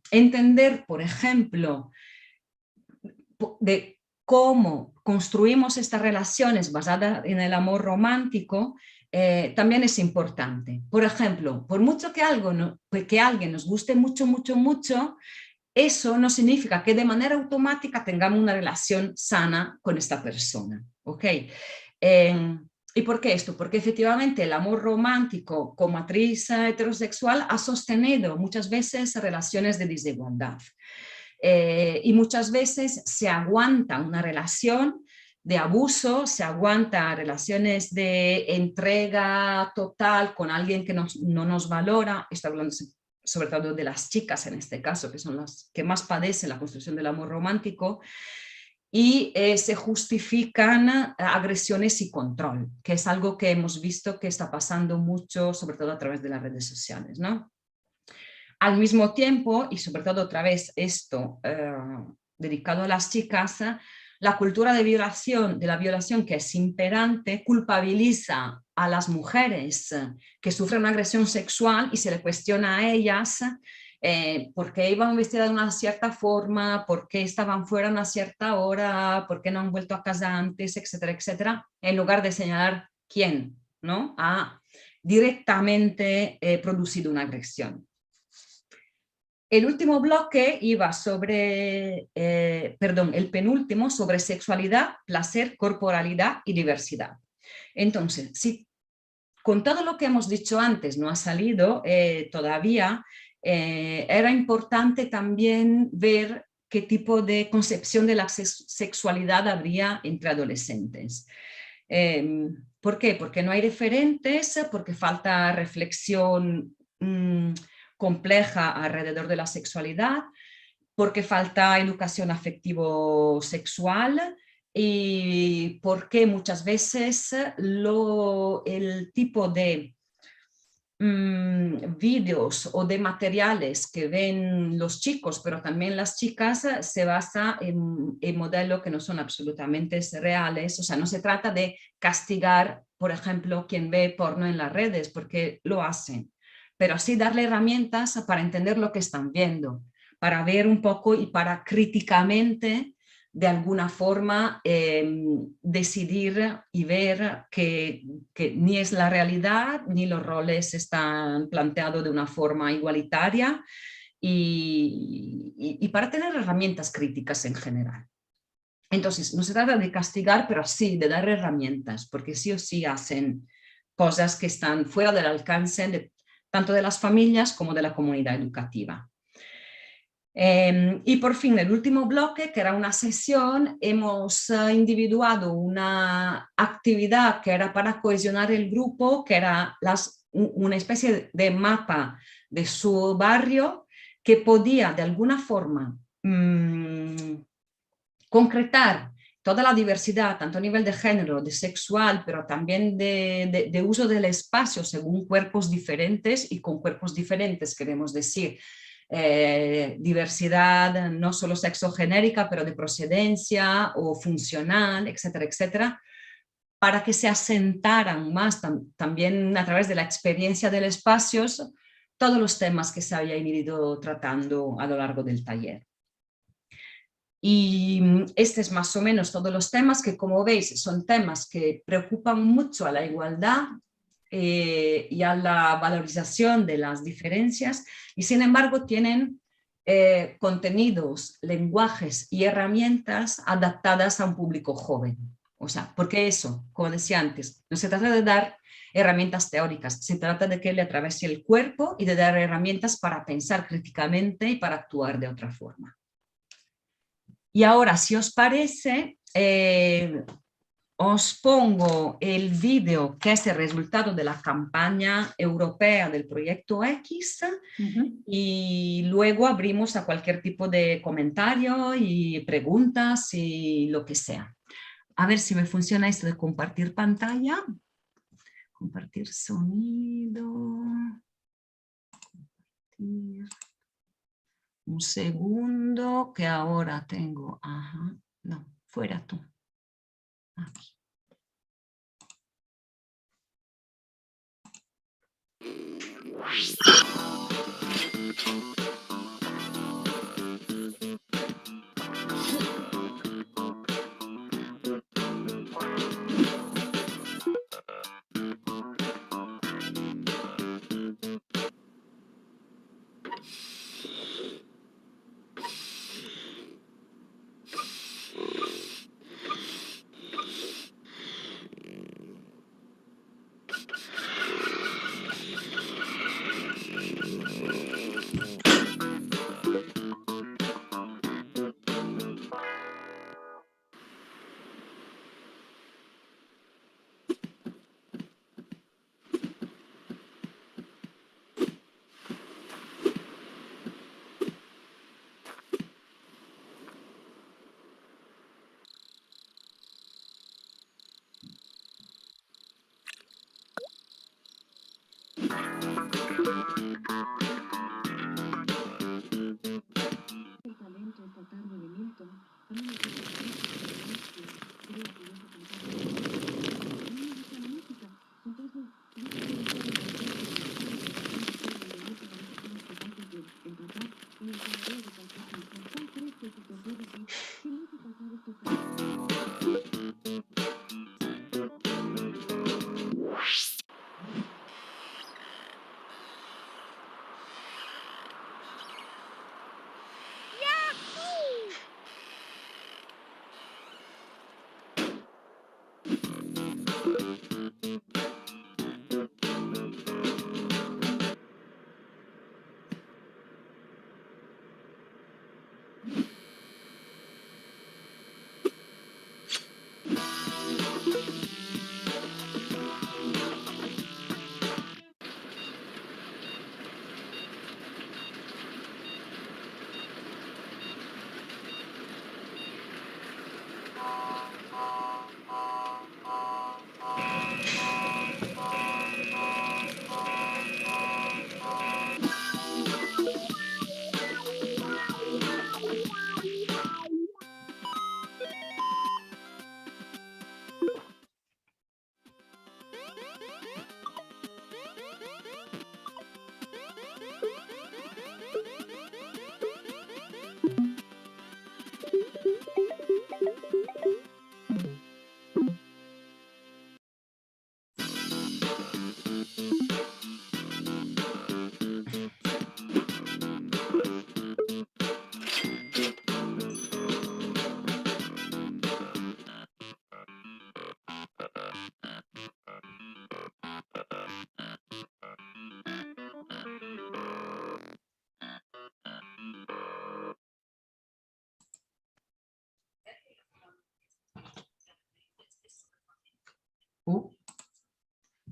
entender, por ejemplo, de cómo construimos estas relaciones basadas en el amor romántico, también es importante. Por ejemplo, por mucho que alguien nos guste mucho, eso no significa que de manera automática tengamos una relación sana con esta persona. ¿Ok? ¿Y por qué esto? Porque efectivamente el amor romántico con matriz heterosexual ha sostenido muchas veces relaciones de desigualdad. Y muchas veces se aguanta una relación de abuso, se aguanta relaciones de entrega total con alguien que no nos valora. Estoy hablando sobre todo de las chicas en este caso, que son las que más padecen la construcción del amor romántico, y se justifican agresiones y control, que es algo que hemos visto que está pasando mucho, sobre todo a través de las redes sociales, ¿no? Al mismo tiempo, y sobre todo otra vez esto dedicado a las chicas, la cultura de la violación que es imperante culpabiliza a las mujeres que sufren una agresión sexual y se le cuestiona a ellas por qué iban vestidas de una cierta forma, por qué estaban fuera a una cierta hora, por qué no han vuelto a casa antes, etcétera, etcétera, en lugar de señalar quién, ¿no?, ha directamente producido una agresión. El último bloque iba sobre, el penúltimo, sobre sexualidad, placer, corporalidad y diversidad. Entonces, si con todo lo que hemos dicho antes no ha salido todavía, era importante también ver qué tipo de concepción de la sexualidad habría entre adolescentes. ¿Por qué? Porque no hay referentes, porque falta reflexión compleja alrededor de la sexualidad, porque falta educación afectivo-sexual y porque muchas veces el tipo de vídeos o de materiales que ven los chicos, pero también las chicas, se basa en modelos que no son absolutamente reales. O sea, no se trata de castigar, por ejemplo, quien ve porno en las redes, porque lo hacen, pero sí darle herramientas para entender lo que están viendo, para ver un poco y para críticamente, de alguna forma, decidir y ver que ni es la realidad, ni los roles están planteados de una forma igualitaria, y para tener herramientas críticas en general. Entonces, no se trata de castigar, pero sí de dar herramientas, porque sí o sí hacen cosas que están fuera del alcance tanto de las familias como de la comunidad educativa. Y por fin, el último bloque, que era una sesión, hemos individuado una actividad que era para cohesionar el grupo, que era una especie de mapa de su barrio, que podía de alguna forma concretar toda la diversidad, tanto a nivel de género, de sexual, pero también de uso del espacio según cuerpos diferentes y con cuerpos diferentes, queremos decir. Diversidad no solo sexogenérica, pero de procedencia o funcional, etcétera, etcétera, para que se asentaran más también a través de la experiencia del espacio todos los temas que se habían ido tratando a lo largo del taller. Y este es más o menos todos los temas que, como veis, son temas que preocupan mucho a la igualdad y a la valorización de las diferencias, y sin embargo tienen contenidos, lenguajes y herramientas adaptadas a un público joven. O sea, porque eso, como decía antes, no se trata de dar herramientas teóricas, se trata de que le atravese el cuerpo y de dar herramientas para pensar críticamente y para actuar de otra forma. Y ahora, si os parece, os pongo el vídeo que es el resultado de la campaña europea del Proyecto X y luego abrimos a cualquier tipo de comentario y preguntas y lo que sea. A ver si me funciona esto de compartir pantalla. Compartir sonido. Compartir. Un segundo, que ahora tengo, ajá, no, fuera tú. Aquí.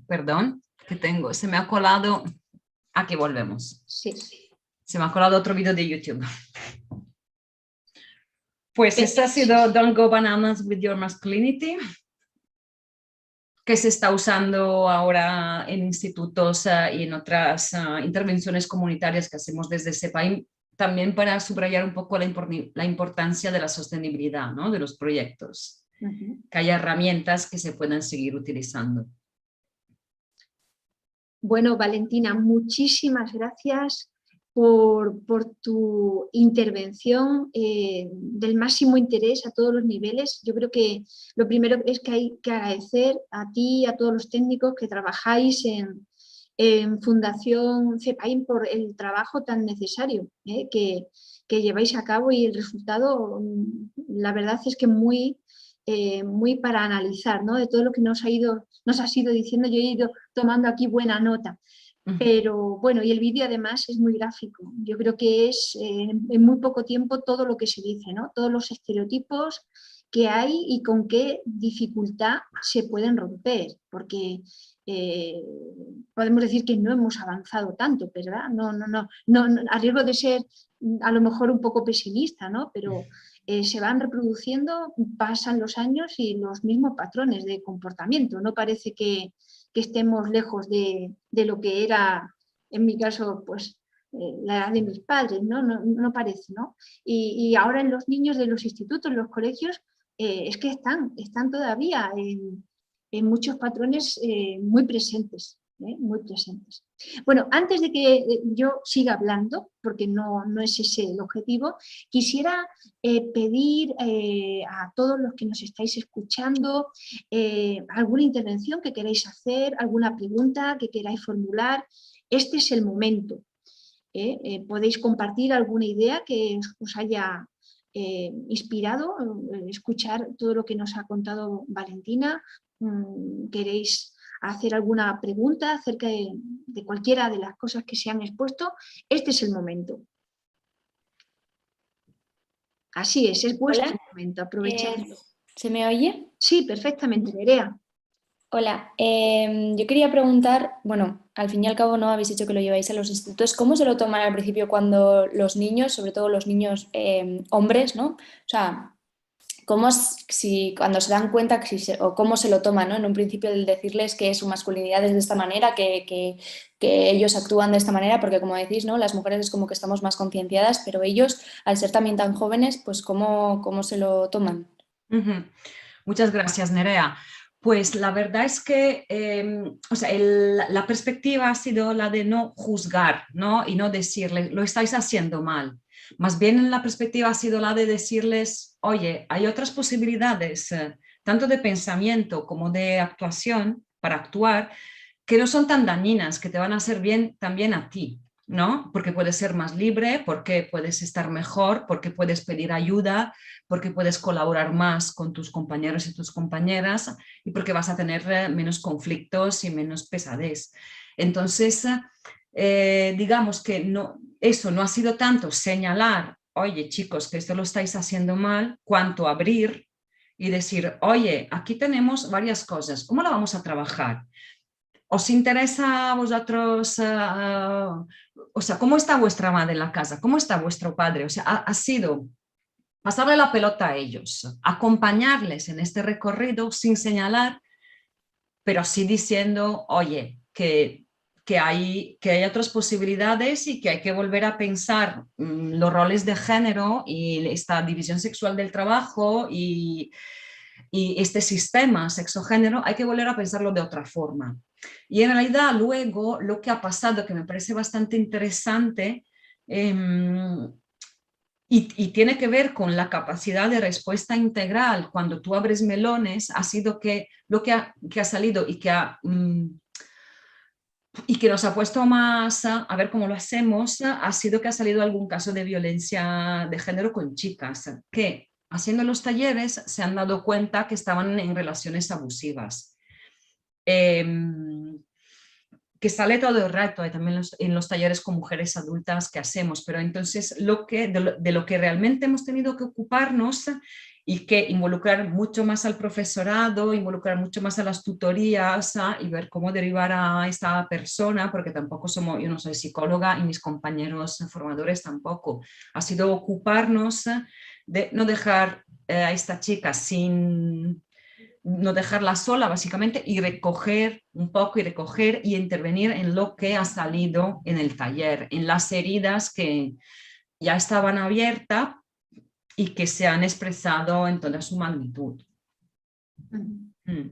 Perdón, que tengo, se me ha colado, aquí volvemos. Sí. Se me ha colado otro vídeo de YouTube. Pues este ha sido Don't Go Bananas with Your Masculinity, que se está usando ahora en institutos y en otras intervenciones comunitarias que hacemos desde CEPAIM, también para subrayar un poco la importancia de la sostenibilidad, ¿no? De los proyectos, que haya herramientas que se puedan seguir utilizando. Bueno, Valentina, muchísimas gracias por tu intervención del máximo interés a todos los niveles. Yo creo que lo primero es que hay que agradecer a ti y a todos los técnicos que trabajáis en Fundación CEPAIM por el trabajo tan necesario que lleváis a cabo, y el resultado, la verdad es que muy para analizar, ¿no? De todo lo que nos has ido diciendo, yo he ido tomando aquí buena nota. Pero bueno, y el vídeo además es muy gráfico. Yo creo que es en muy poco tiempo todo lo que se dice, ¿no? Todos los estereotipos que hay y con qué dificultad se pueden romper, porque podemos decir que no hemos avanzado tanto, ¿verdad? No, a riesgo de ser a lo mejor un poco pesimista, ¿no? Pero se van reproduciendo, pasan los años y los mismos patrones de comportamiento. No parece que estemos lejos de lo que era, en mi caso, pues la edad de mis padres, ¿no? No parece, ¿no? Y ahora en los niños de los institutos, en los colegios, es que están todavía en muchos patrones muy presentes. Muy presentes. Bueno, antes de que yo siga hablando, porque no es ese el objetivo, quisiera pedir a todos los que nos estáis escuchando alguna intervención que queráis hacer, alguna pregunta que queráis formular. Este es el momento. Podéis compartir alguna idea que os haya inspirado, escuchar todo lo que nos ha contado Valentina. ¿Queréis hacer alguna pregunta acerca de cualquiera de las cosas que se han expuesto? Este es el momento. Así es vuestro momento, aprovechadlo. ¿Se me oye? Sí, perfectamente, Nerea. Hola, yo quería preguntar, bueno, al fin y al cabo no habéis dicho que lo lleváis a los institutos, ¿cómo se lo toman al principio cuando los niños, sobre todo los niños hombres, ¿no? O sea, cuando se dan cuenta o cómo se lo toman, ¿no? En un principio el decirles que su masculinidad es de esta manera, que ellos actúan de esta manera, porque como decís, ¿no? Las mujeres es como que estamos más concienciadas, pero ellos, al ser también tan jóvenes, pues ¿cómo se lo toman? Muchas gracias, Nerea. Pues la verdad es que la perspectiva ha sido la de no juzgar, ¿no? Y no decirles, lo estáis haciendo mal. Más bien la perspectiva ha sido la de decirles, oye, hay otras posibilidades, tanto de pensamiento como de actuación, para actuar, que no son tan dañinas, que te van a hacer bien también a ti, ¿no? Porque puedes ser más libre, porque puedes estar mejor, porque puedes pedir ayuda, porque puedes colaborar más con tus compañeros y tus compañeras y porque vas a tener menos conflictos y menos pesadez. Entonces, digamos que eso no ha sido tanto señalar, oye chicos, que esto lo estáis haciendo mal, cuanto abrir y decir, oye, aquí tenemos varias cosas, ¿cómo la vamos a trabajar? ¿Os interesa a vosotros, o sea, cómo está vuestra madre en la casa? ¿Cómo está vuestro padre? O sea, ha sido pasarle la pelota a ellos, acompañarles en este recorrido sin señalar, pero sí diciendo, oye, que hay otras posibilidades y que hay que volver a pensar los roles de género y esta división sexual del trabajo y este sistema sexo-género, hay que volver a pensarlo de otra forma. Y en realidad luego lo que ha pasado, que me parece bastante interesante, y tiene que ver con la capacidad de respuesta integral. Cuando tú abres melones, ha sido que lo que ha salido y que nos ha puesto más a ver cómo lo hacemos, ha sido que ha salido algún caso de violencia de género con chicas, que haciendo los talleres se han dado cuenta que estaban en relaciones abusivas. Que sale todo el rato también en los talleres con mujeres adultas que hacemos, pero entonces de lo que realmente hemos tenido que ocuparnos y que involucrar mucho más al profesorado, involucrar mucho más a las tutorías y ver cómo derivar a esta persona, porque tampoco yo no soy psicóloga y mis compañeros formadores tampoco, ha sido ocuparnos de no dejar a esta chica no dejarla sola básicamente, y recoger un poco y intervenir en lo que ha salido en el taller, en las heridas que ya estaban abiertas y que se han expresado en toda su magnitud.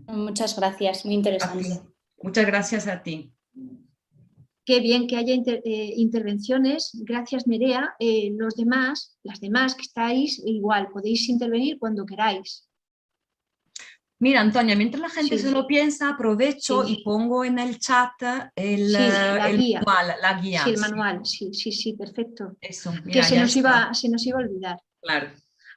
Muchas gracias, muy interesante. Muchas gracias a ti. Qué bien que haya intervenciones. Gracias, Nerea. Las demás que estáis, igual, podéis intervenir cuando queráis. Mira, Antonia, mientras la gente Sí. se lo piensa, aprovecho y pongo en el chat la guía. La guía. Sí, el manual. Sí, perfecto. Eso, mira, que se nos iba a olvidar. Claro.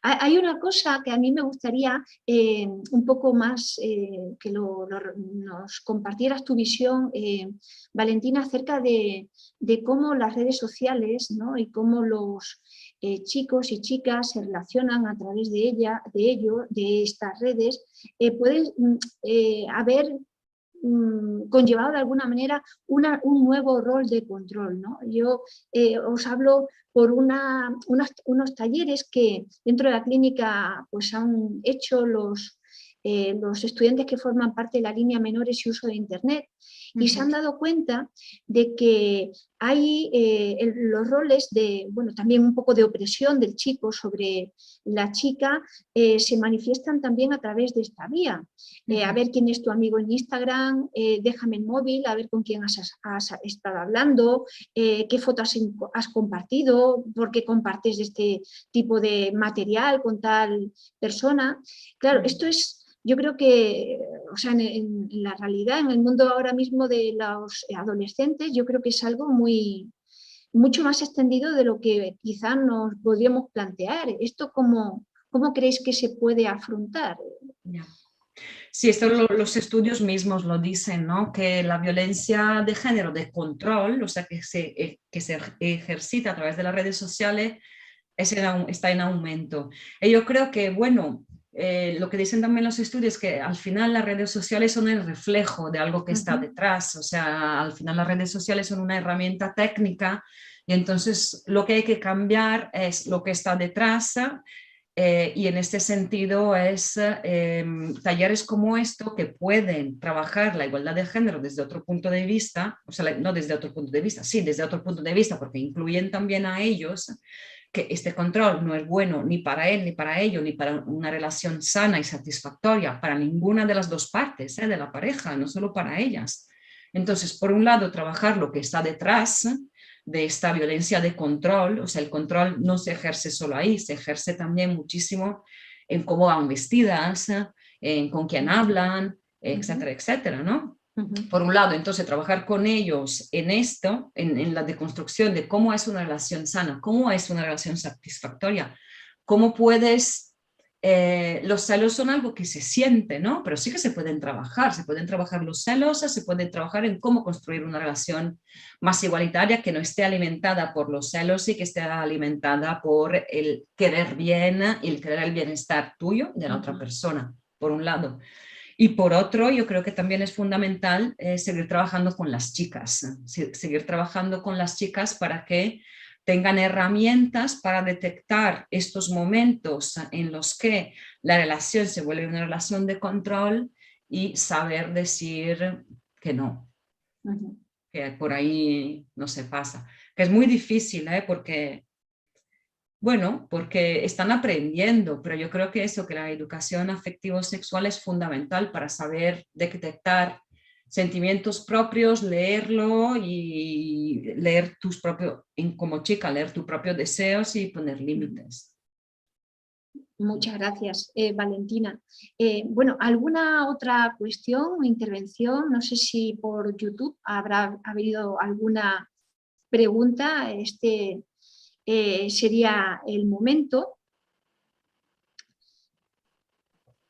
Hay una cosa que a mí me gustaría un poco más que nos compartieras tu visión, Valentina, acerca de cómo las redes sociales, ¿no? Y cómo los chicos y chicas se relacionan a través de de estas redes, pueden haber conllevado de alguna manera un nuevo rol de control, ¿no? Yo os hablo por unos talleres que dentro de la clínica pues, han hecho los estudiantes que forman parte de la línea Menores y Uso de Internet, y se han dado cuenta de que hay los roles de, bueno, también un poco de opresión del chico sobre la chica, se manifiestan también a través de esta vía. A ver quién es tu amigo en Instagram, déjame el móvil, a ver con quién has estado hablando, qué fotos has compartido, por qué compartes este tipo de material con tal persona. Claro, esto es... Yo creo que, o sea, en la realidad, en el mundo ahora mismo de los adolescentes, yo creo que es algo mucho más extendido de lo que quizá nos podríamos plantear. ¿Esto cómo creéis que se puede afrontar? Sí, esto los estudios mismos lo dicen, ¿no? Que la violencia de género de control, o sea, que se ejercita a través de las redes sociales, está en aumento. Y yo creo que, bueno, lo que dicen también los estudios es que al final las redes sociales son el reflejo de algo que está detrás, o sea, al final las redes sociales son una herramienta técnica y entonces lo que hay que cambiar es lo que está detrás, y en este sentido es talleres como esto que pueden trabajar la igualdad de género desde otro punto de vista, o sea, no desde otro punto de vista, sí, desde otro punto de vista, porque incluyen también a ellos, que este control no es bueno ni para él, ni para ellos, ni para una relación sana y satisfactoria para ninguna de las dos partes de la pareja, no solo para ellas. Entonces, por un lado, trabajar lo que está detrás de esta violencia de control, o sea, el control no se ejerce solo ahí, se ejerce también muchísimo en cómo van vestidas, en con quién hablan, etcétera, etcétera, ¿no? Por un lado, entonces, trabajar con ellos en esto, en la deconstrucción de cómo es una relación sana, cómo es una relación satisfactoria, cómo puedes... los celos son algo que se siente, ¿no? Pero sí que se pueden trabajar los celos, se pueden trabajar en cómo construir una relación más igualitaria que no esté alimentada por los celos y que esté alimentada por el querer bien y el querer el bienestar tuyo y de la otra persona, por un lado. Y por otro, yo creo que también es fundamental seguir trabajando con las chicas, seguir trabajando con las chicas para que tengan herramientas para detectar estos momentos en los que la relación se vuelve una relación de control y saber decir que no, que por ahí no se pasa. Que es muy difícil, porque... Bueno, porque están aprendiendo, pero yo creo que eso, que la educación afectivo-sexual es fundamental para saber detectar sentimientos propios, leerlo y leer tus propios, como chica, leer tus propios deseos y poner límites. Muchas gracias, Valentina. Bueno, ¿alguna otra cuestión o intervención? No sé si por YouTube habrá habido alguna pregunta. Sería el momento,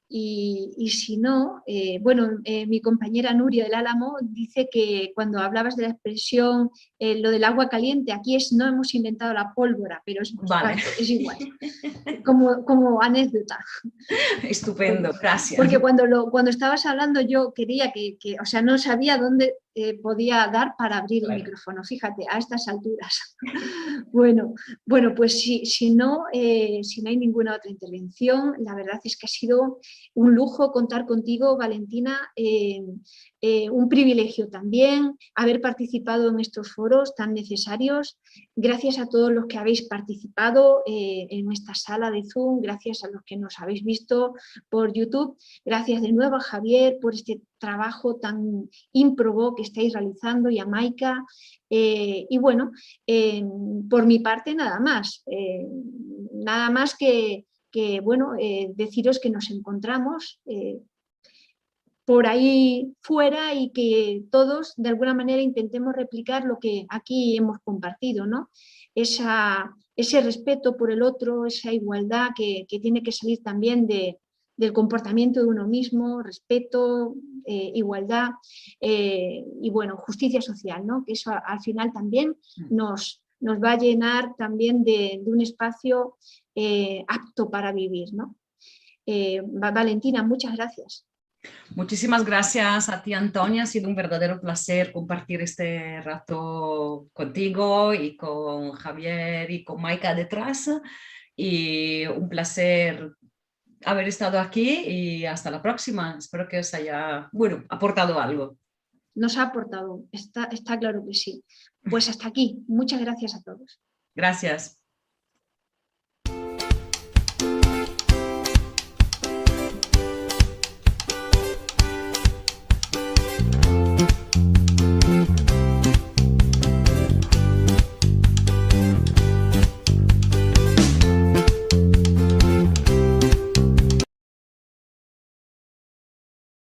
y si no, bueno, mi compañera Nuria del Álamo dice que cuando hablabas de la expresión lo del agua caliente, aquí no hemos inventado la pólvora, pero es igual, como anécdota. Estupendo, gracias. Porque cuando estabas hablando yo quería o sea, no sabía dónde podía dar para abrir el micrófono, fíjate, a estas alturas. Bueno, pues si no hay ninguna otra intervención, la verdad es que ha sido un lujo contar contigo, Valentina, un privilegio también haber participado en estos foros tan necesarios. Gracias a todos los que habéis participado en esta sala de Zoom, gracias a los que nos habéis visto por YouTube, gracias de nuevo a Javier por este trabajo tan ímprobo que estáis realizando y a Maika. Y bueno, por mi parte nada más que bueno, deciros que nos encontramos por ahí fuera y que todos de alguna manera intentemos replicar lo que aquí hemos compartido, ¿no? Ese respeto por el otro, esa igualdad que tiene que salir también del comportamiento de uno mismo, respeto, igualdad y bueno, justicia social, ¿no? Que eso al final también nos va a llenar también de un espacio apto para vivir, ¿no? Valentina, muchas gracias. Muchísimas gracias a ti, Antonia. Ha sido un verdadero placer compartir este rato contigo y con Javier y con Maika detrás. Y un placer haber estado aquí y hasta la próxima. Espero que os haya, bueno, aportado algo. Nos ha aportado, está claro que sí. Pues hasta aquí. Muchas gracias a todos. Gracias.